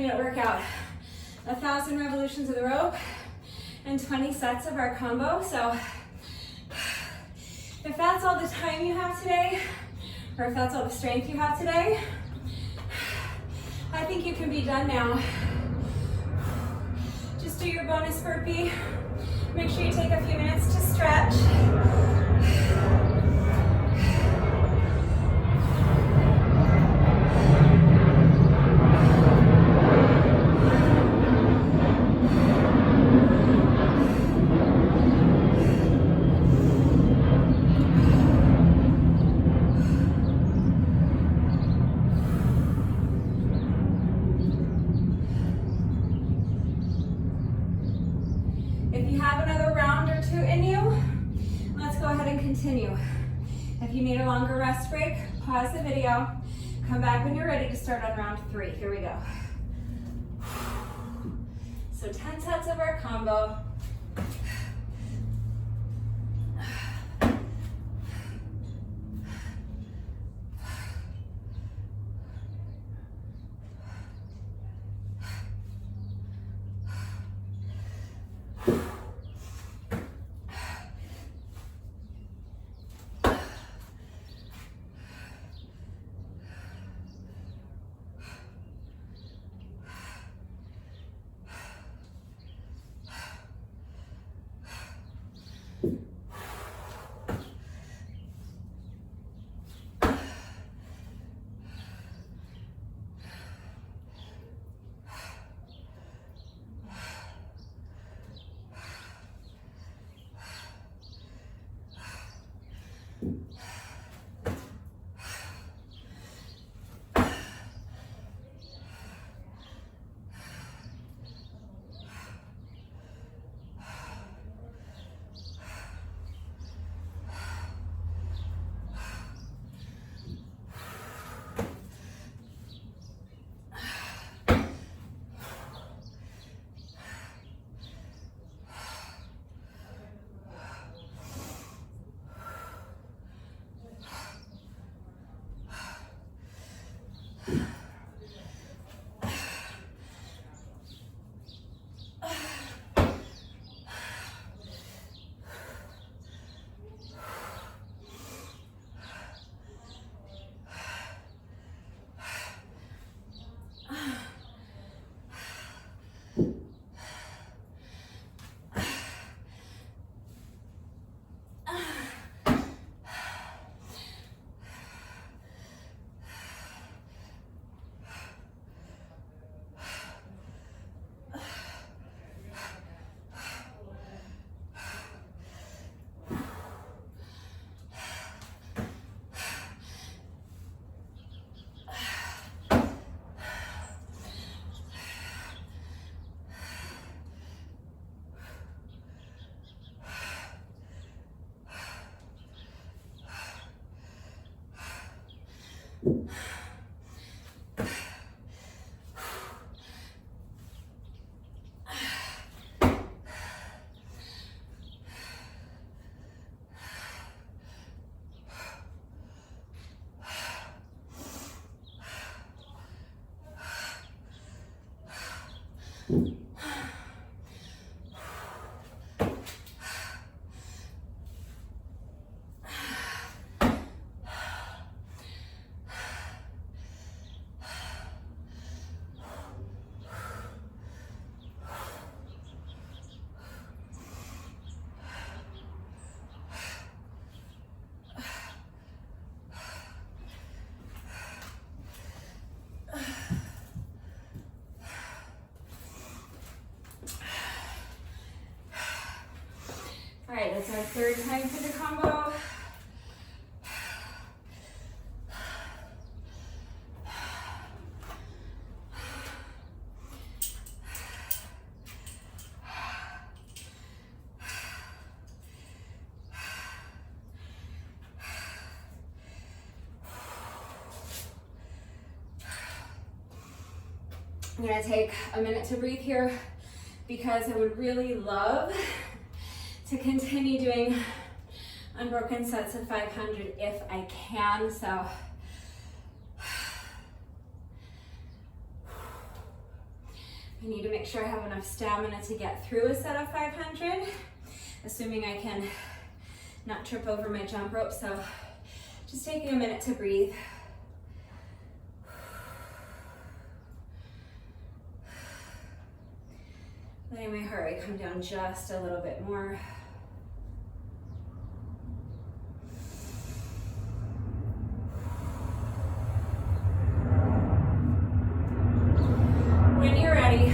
minute workout. 1,000 revolutions of the rope and 20 sets of our combo. So if that's all the time you have today, or if that's all the strength you have today, I think you can be done now. Just do your bonus burpee. Make sure you take a few minutes to stretch. Continue. If you need a longer rest break, pause the video. Come back when you're ready to start on round 3. Here we go. So 10 sets of our combo. All right, that's our third time for the combo. I'm gonna take a minute to breathe here because I would really love to continue doing unbroken sets of 500 if I can. So I need to make sure I have enough stamina to get through a set of 500, assuming I can not trip over my jump rope. So just taking a minute to breathe. Letting my heart rate come down just a little bit more. When you're ready,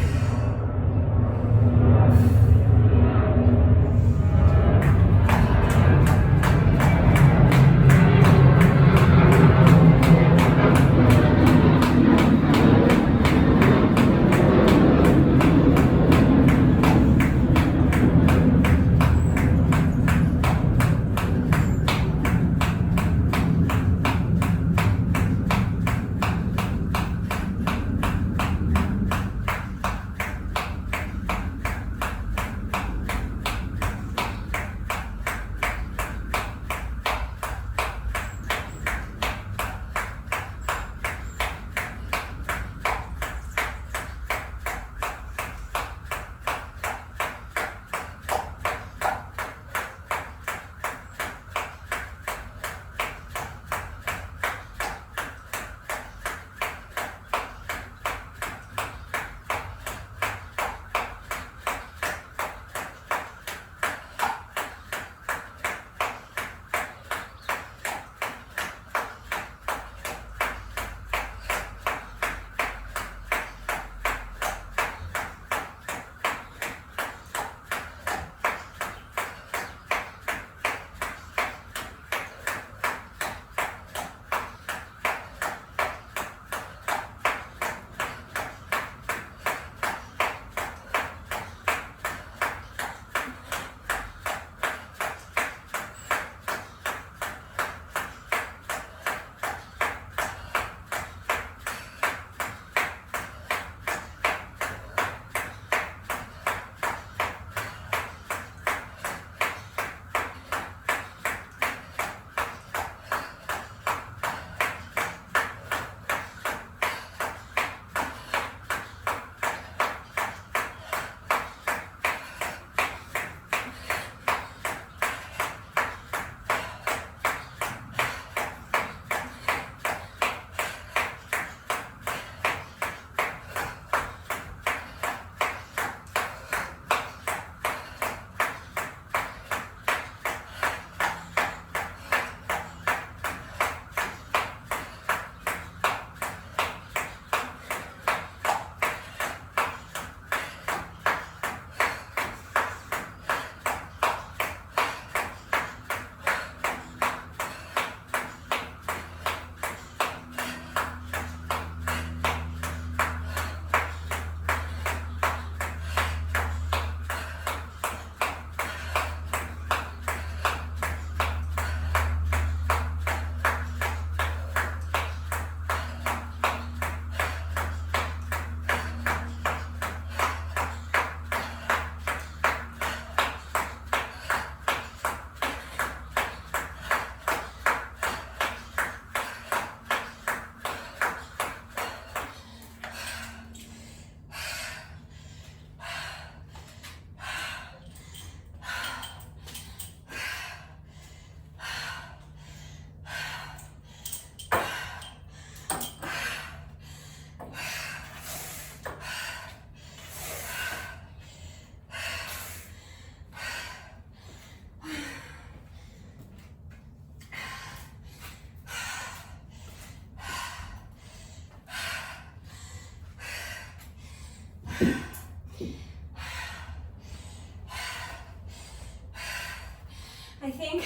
I think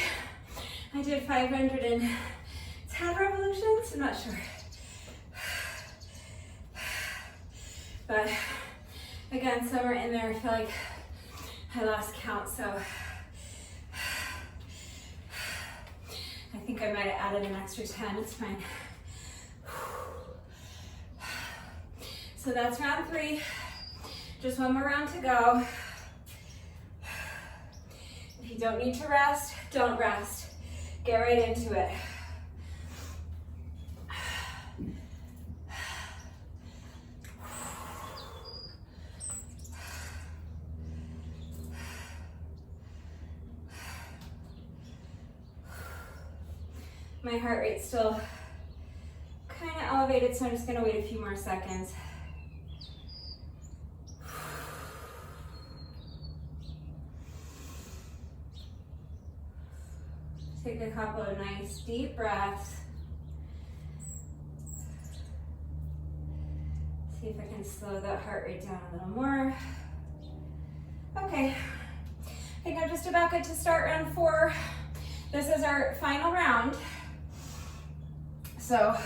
I did 510 revolutions, I'm not sure. But again, somewhere in there, I feel like I lost count, so I think I might have added an extra 10, it's fine. So that's round 3. Just one more round to go. If you don't need to rest, don't rest. Get right into it. My heart rate's still kind of elevated, so I'm just gonna wait a few more seconds. Take a couple of nice deep breaths. See if I can slow that heart rate down a little more. Okay, I think I'm just about good to start round 4. This is our final round. So,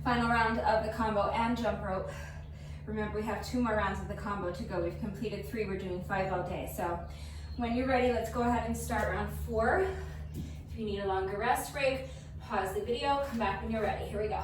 final round of the combo and jump rope. Remember, we have 2 more rounds of the combo to go. We've completed 3, we're doing 5 all day. So, when you're ready, let's go ahead and start round 4. If you need a longer rest break, pause the video, come back when you're ready. Here we go.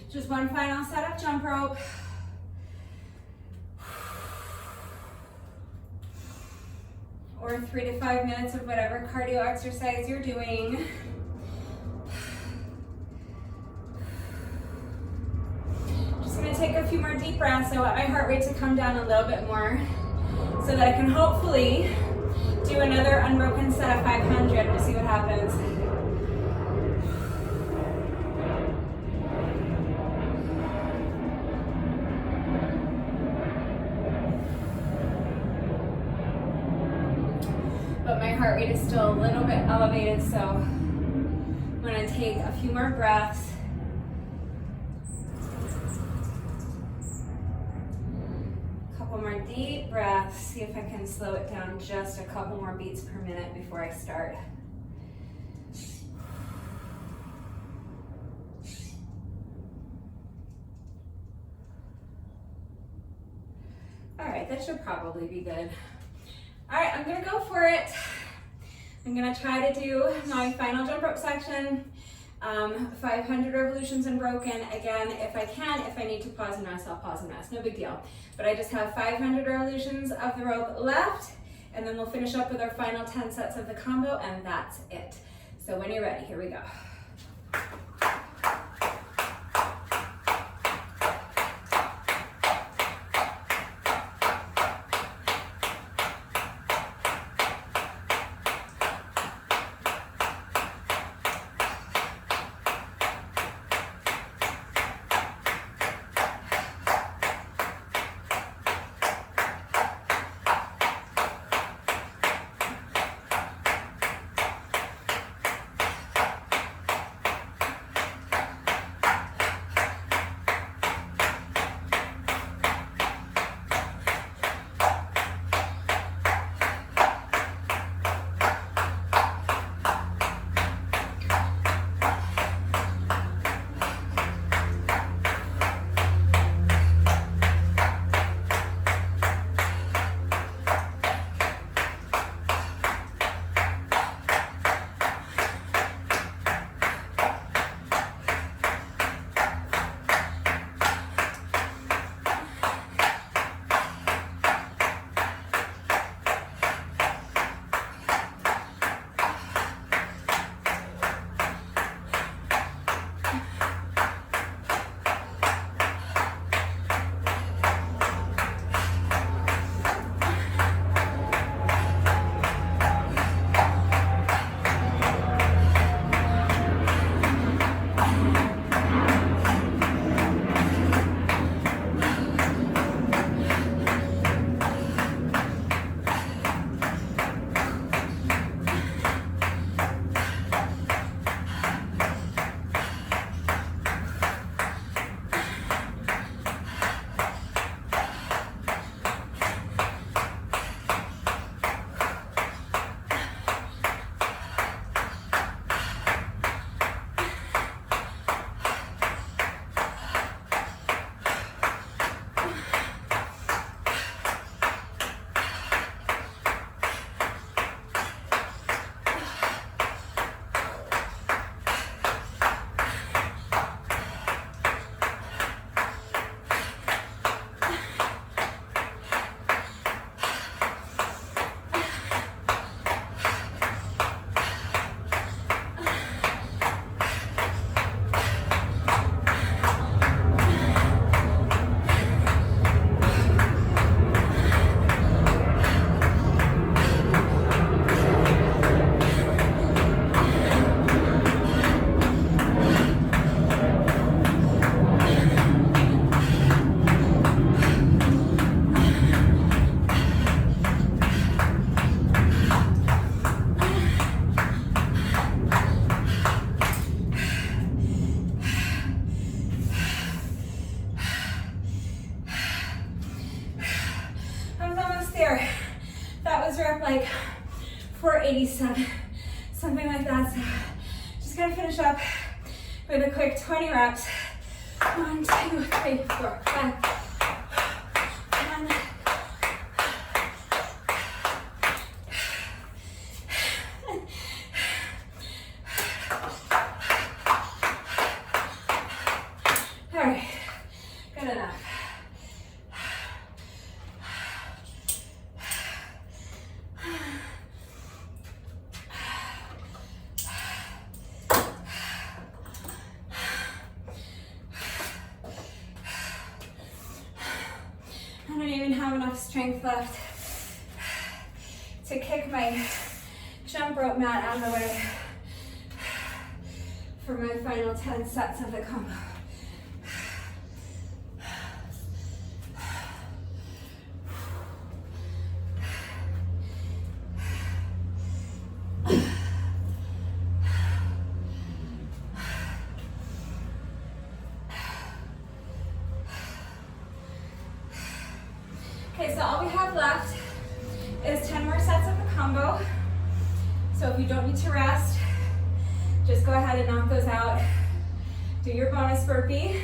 Just one final set of jump rope. Or 3 to 5 minutes of whatever cardio exercise you're doing. gonna take a few more deep breaths. I want my heart rate to come down a little bit more so that I can hopefully do another unbroken set of 500 to see what happens. But my heart rate is still a little bit elevated, so I'm gonna take a few more breaths. Couple more deep breaths. See if I can slow it down just a couple more beats per minute before I start. All right, that should probably be good. All right, I'm gonna go for it. I'm gonna try to do my final jump rope section. 500 revolutions unbroken. Again, if I can, if I need to pause and rest, I'll pause and rest, no big deal. But I just have 500 revolutions of the rope left, and then we'll finish up with our final 10 sets of the combo, and that's it. So when you're ready, here we go. like 487, something like that. So just gonna finish up with a quick 20 reps. 1, 2, 3, 4, 5. 1. All right, good enough. I don't even have enough strength left to kick my jump rope mat out of the way for my final 10 sets of the combo. Okay, so all we have left is 10 more sets of the combo. So if you don't need to rest, just go ahead and knock those out. Do your bonus burpee,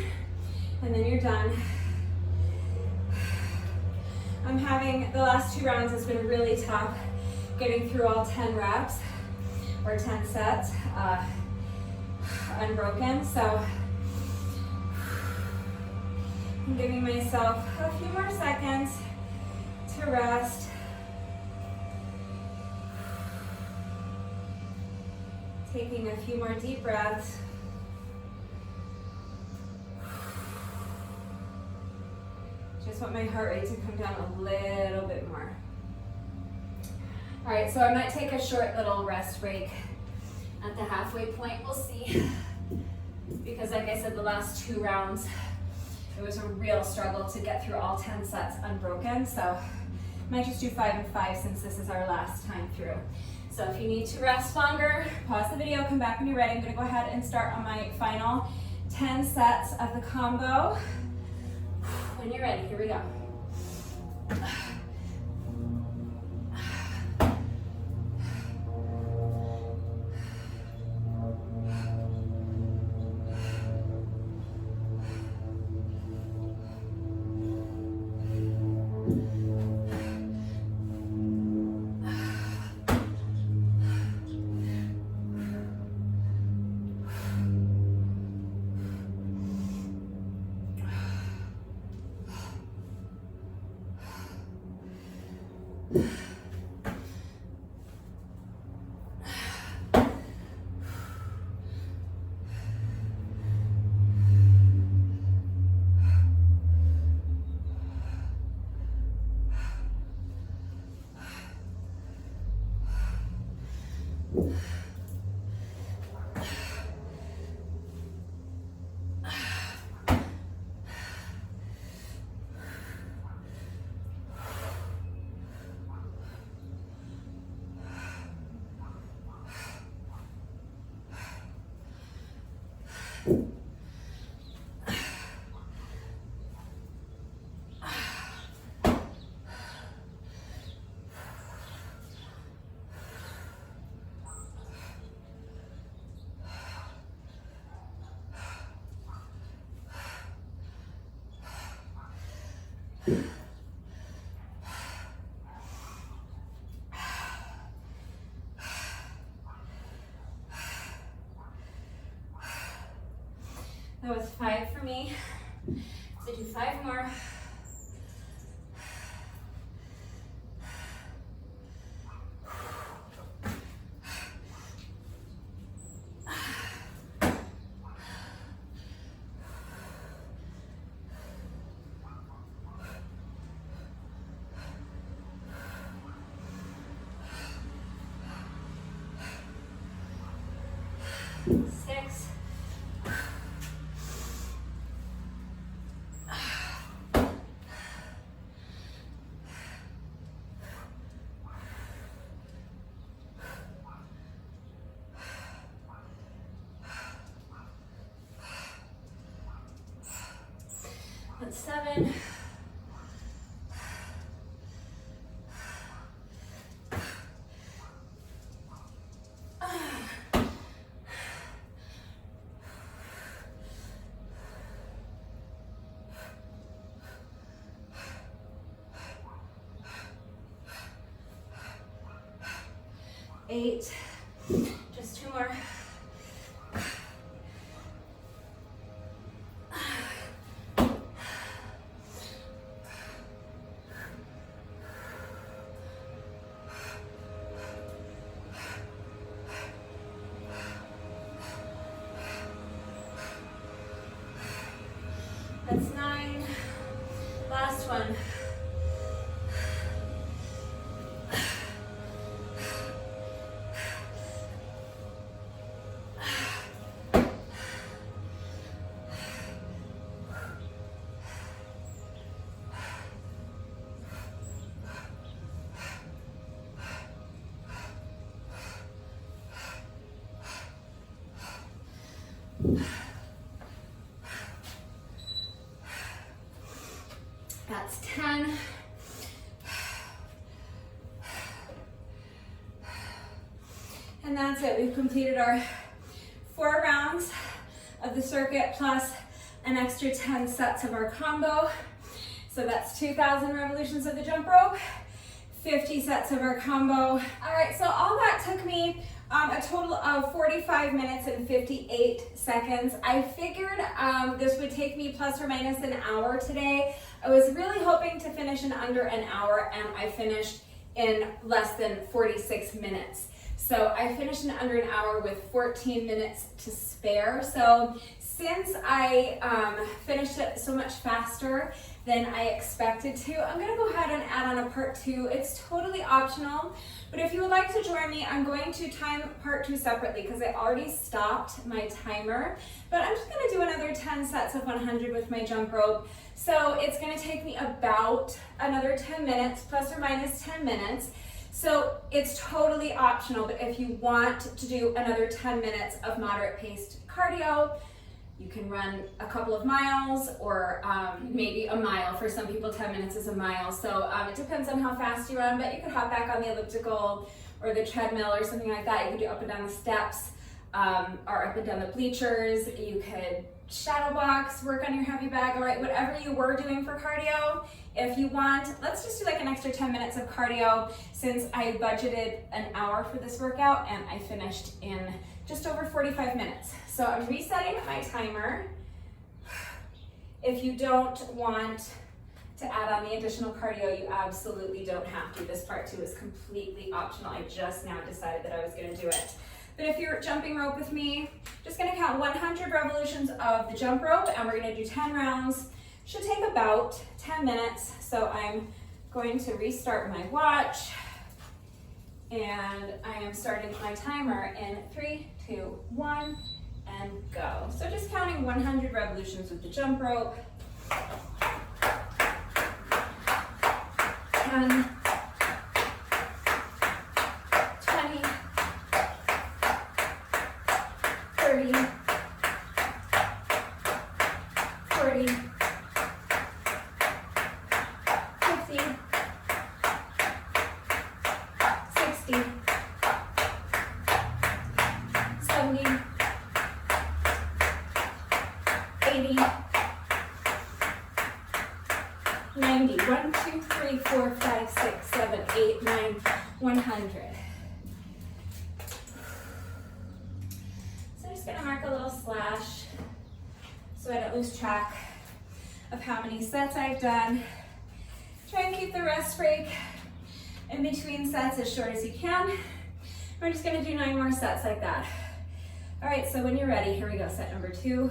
and then you're done. I'm having, the last 2 rounds has been really tough getting through all 10 reps, or 10 sets, unbroken. So I'm giving myself a few more seconds to rest. Taking a few more deep breaths. Just want my heart rate to come down a little bit more. All right, so I might take a short little rest break at the halfway point. We'll see. Because like I said, the last 2 rounds, it was a real struggle to get through all 10 sets unbroken. So I might just do 5 and 5 since this is our last time through. So if you need to rest longer, pause the video, come back when you're ready. I'm gonna go ahead and start on my final 10 sets of the combo. When you're ready, here we go. That was 5 for me. So do 5 more. That's 7. Eight. Just 2 more. That's 9. Last one. That's 10. And that's it. We've completed our 4 rounds of the circuit plus an extra 10 sets of our combo. So that's 2,000 revolutions of the jump rope, 50 sets of our combo. All right, so all that took me a total of 45 minutes and 58 seconds. I figured this would take me plus or minus an hour today. I was really hoping to finish in under an hour, and I finished in less than 46 minutes. So I finished in under an hour with 14 minutes to spare. So since I finished it so much faster than I expected to, I'm gonna go ahead and add on a part 2. It's totally optional, but if you would like to join me, I'm going to time part 2 separately because I already stopped my timer, but I'm just gonna do another 10 sets of 100 with my jump rope. So it's gonna take me about another 10 minutes, plus or minus 10 minutes. So it's totally optional, but if you want to do another 10 minutes of moderate paced cardio, you can run a couple of miles or maybe a mile. For some people, 10 minutes is a mile. So it depends on how fast you run, but you could hop back on the elliptical or the treadmill or something like that. You could do up and down the steps or up and down the bleachers. You could shadow box, work on your heavy bag, all right, whatever you were doing for cardio. If you want, let's just do like an extra 10 minutes of cardio since I budgeted an hour for this workout and I finished in just over 45 minutes. So I'm resetting my timer. If you don't want to add on the additional cardio, you absolutely don't have to. This part 2 is completely optional. I just now decided that I was gonna do it. But if you're jumping rope with me, just gonna count 100 revolutions of the jump rope and we're gonna do 10 rounds. Should take about 10 minutes. So I'm going to restart my watch and I am starting my timer in 3, 2, 1, and go. So just counting 100 revolutions with the jump rope. 10, 20, 30, 40, 50, 60, 70, 80, 90, 1, 2, 3, 4, 5, 6, 7, 8, 9, 100. So I'm just gonna mark a little slash so I don't lose track of how many sets I've done. Try and keep the rest break in between sets as short as you can. We're just gonna do 9 more sets like that. All right, so when you're ready, here we go, set number 2.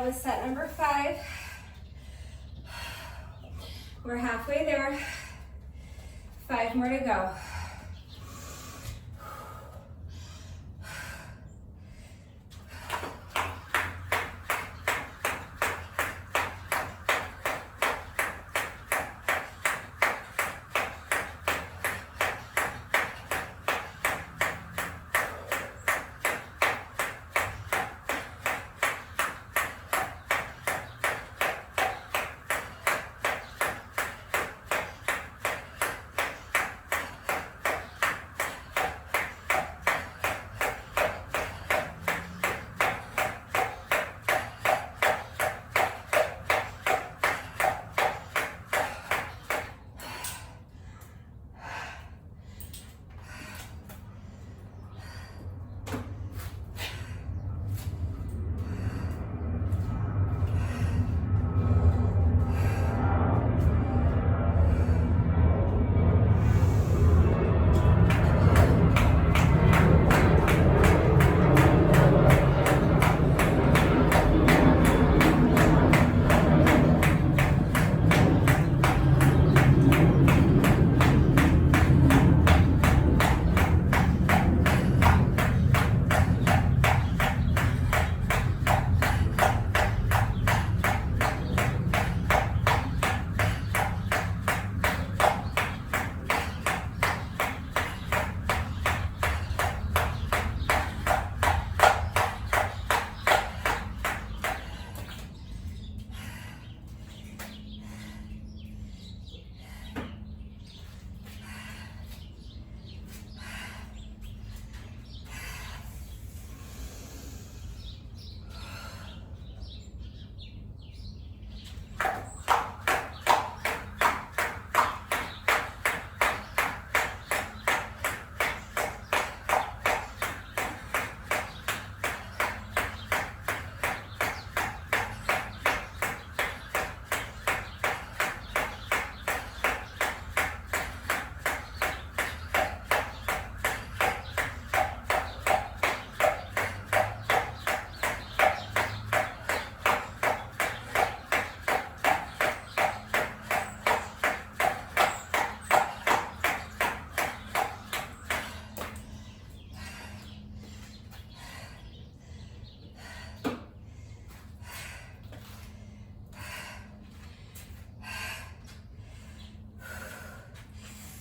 was set number 5. We're halfway there. 5 more to go.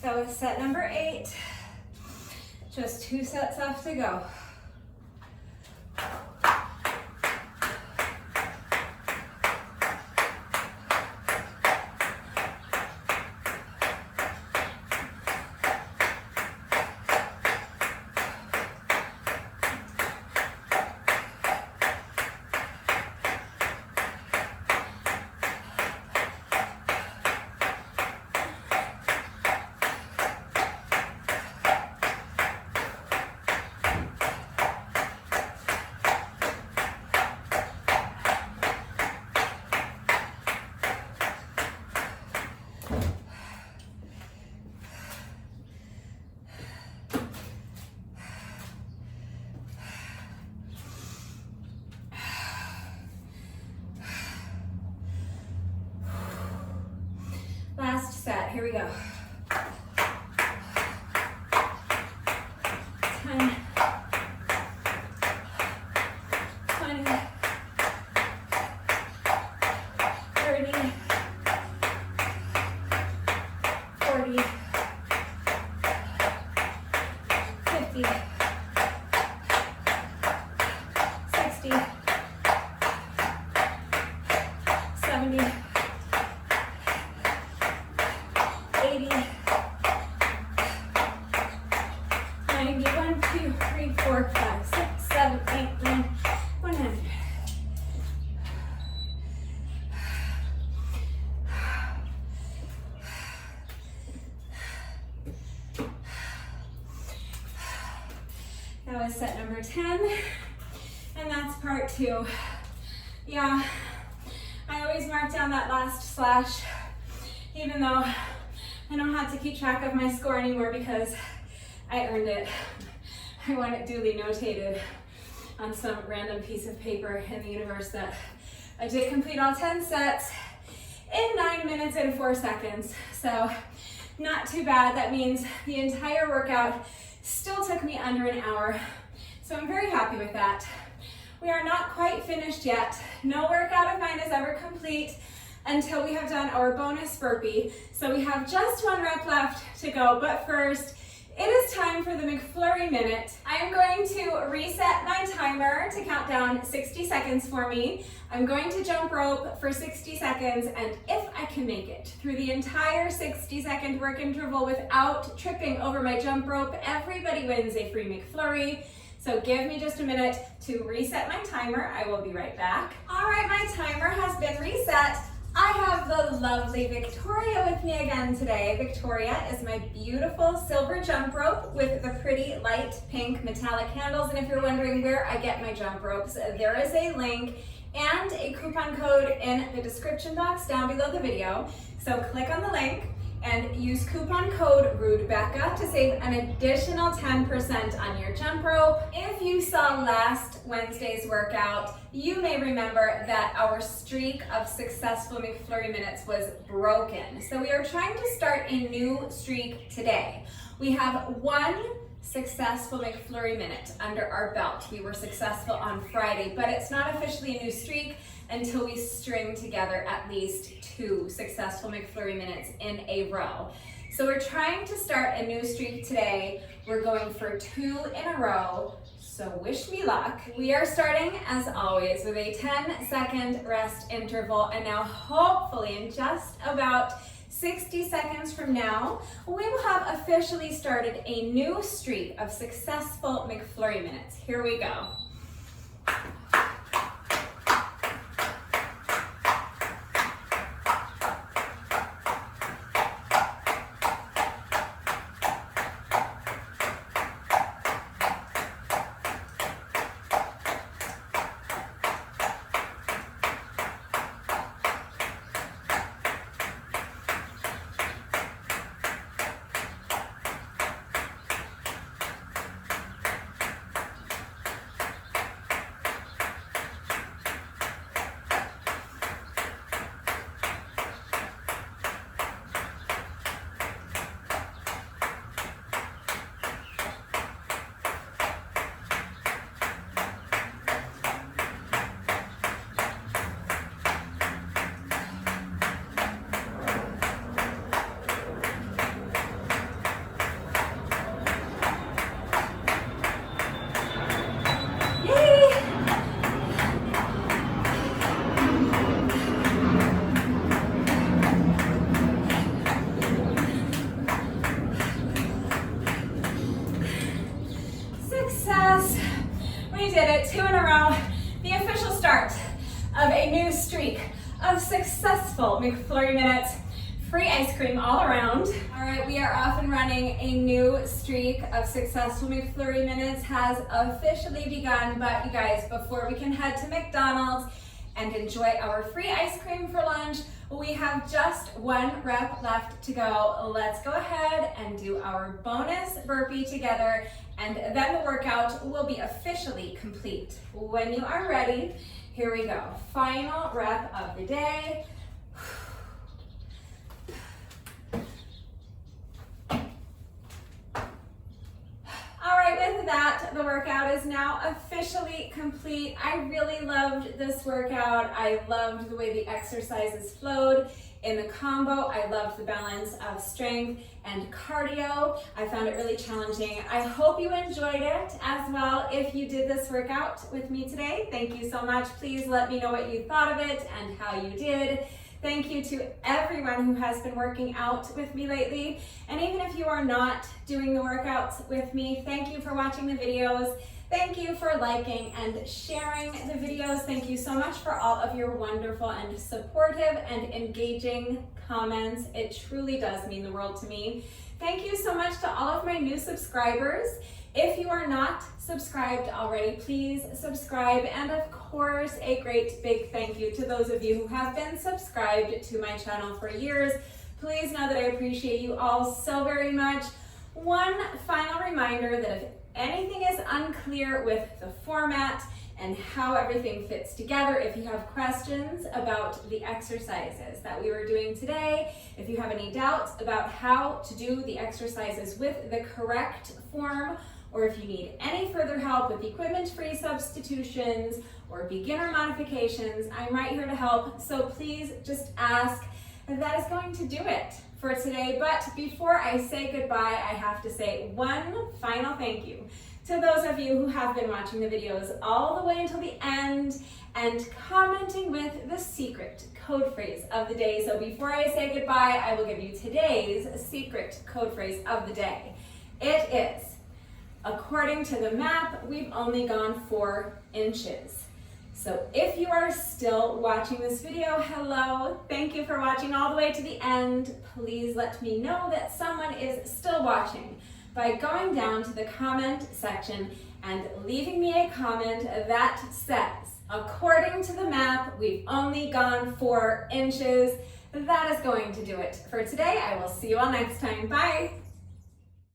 That was set number 8. Just 2 sets left to go. Last set, here we go. 10, 20, 30, 40, 50, 60, 70, 80, 90, 1, 2, 3, 4, 5, 6, 7, 8, 9, 100. That was set number 10, and that's part 2. Yeah, I always mark down that last slash, even though I don't have to keep track of my score anymore because I earned it. I want it duly notated on some random piece of paper in the universe that I did complete all 10 sets in 9 minutes and 4 seconds. So not too bad. That means the entire workout still took me under an hour. So I'm very happy with that. We are not quite finished yet. No workout of mine is ever complete until we have done our bonus burpee. So we have just 1 rep left to go, but first, it is time for the McFlurry Minute. I am going to reset my timer to count down 60 seconds for me. I'm going to jump rope for 60 seconds, and if I can make it through the entire 60-second work interval without tripping over my jump rope, everybody wins a free McFlurry. So give me just a minute to reset my timer. I will be right back. All right, my timer has been reset. I have the lovely Victoria with me again today. Victoria is my beautiful silver jump rope with the pretty light pink metallic handles. And if you're wondering where I get my jump ropes, there is a link and a coupon code in the description box down below the video. So click on the link and use coupon code RUDEBECCA to save an additional 10% on your jump rope. If you saw last Wednesday's workout, you may remember that our streak of successful McFlurry Minutes was broken. So we are trying to start a new streak today. We have 1 successful McFlurry Minute under our belt. We were successful on Friday, but it's not officially a new streak until we string together at least 2 successful McFlurry Minutes in a row. So we're trying to start a new streak today. We're going for 2 in a row, so wish me luck. We are starting, as always, with a 10-second rest interval, and now hopefully in just about 60 seconds from now, we will have officially started a new streak of successful McFlurry Minutes. Here we go. We did it, 2 in a row. The official start of a new streak of successful McFlurry Minutes. Free ice cream all around. All right, we are off and running. A new streak of successful McFlurry Minutes has officially begun, but you guys, before we can head to McDonald's and enjoy our free ice cream for lunch, we have just 1 rep left to go. Let's go ahead and do our bonus burpee together, and then the workout will be officially complete. When you are ready, here we go. Final rep of the day. With that, the workout is now officially complete. I really loved this workout. I loved the way the exercises flowed in the combo. I loved the balance of strength and cardio. I found it really challenging. I hope you enjoyed it as well. If you did this workout with me today, thank you so much. Please let me know what you thought of it and how you did. Thank you to everyone who has been working out with me lately. And even if you are not doing the workouts with me, thank you for watching the videos. Thank you for liking and sharing the videos. Thank you so much for all of your wonderful and supportive and engaging comments. It truly does mean the world to me. Thank you so much to all of my new subscribers. If you are not subscribed already, please subscribe. And of course, a great big thank you to those of you who have been subscribed to my channel for years. Please know that I appreciate you all so very much. One final reminder that if anything is unclear with the format and how everything fits together, if you have questions about the exercises that we were doing today, if you have any doubts about how to do the exercises with the correct form, or if you need any further help with equipment-free substitutions or beginner modifications, I'm right here to help. So please just ask, and that is going to do it for today. But before I say goodbye, I have to say one final thank you to those of you who have been watching the videos all the way until the end and commenting with the secret code phrase of the day. So before I say goodbye, I will give you today's secret code phrase of the day. It is, according to the map, we've only gone 4 inches. So if you are still watching this video, hello, thank you for watching all the way to the end. Please let me know that someone is still watching by going down to the comment section and leaving me a comment that says, according to the map, we've only gone 4 inches. That is going to do it for today. I will see you all next time. Bye.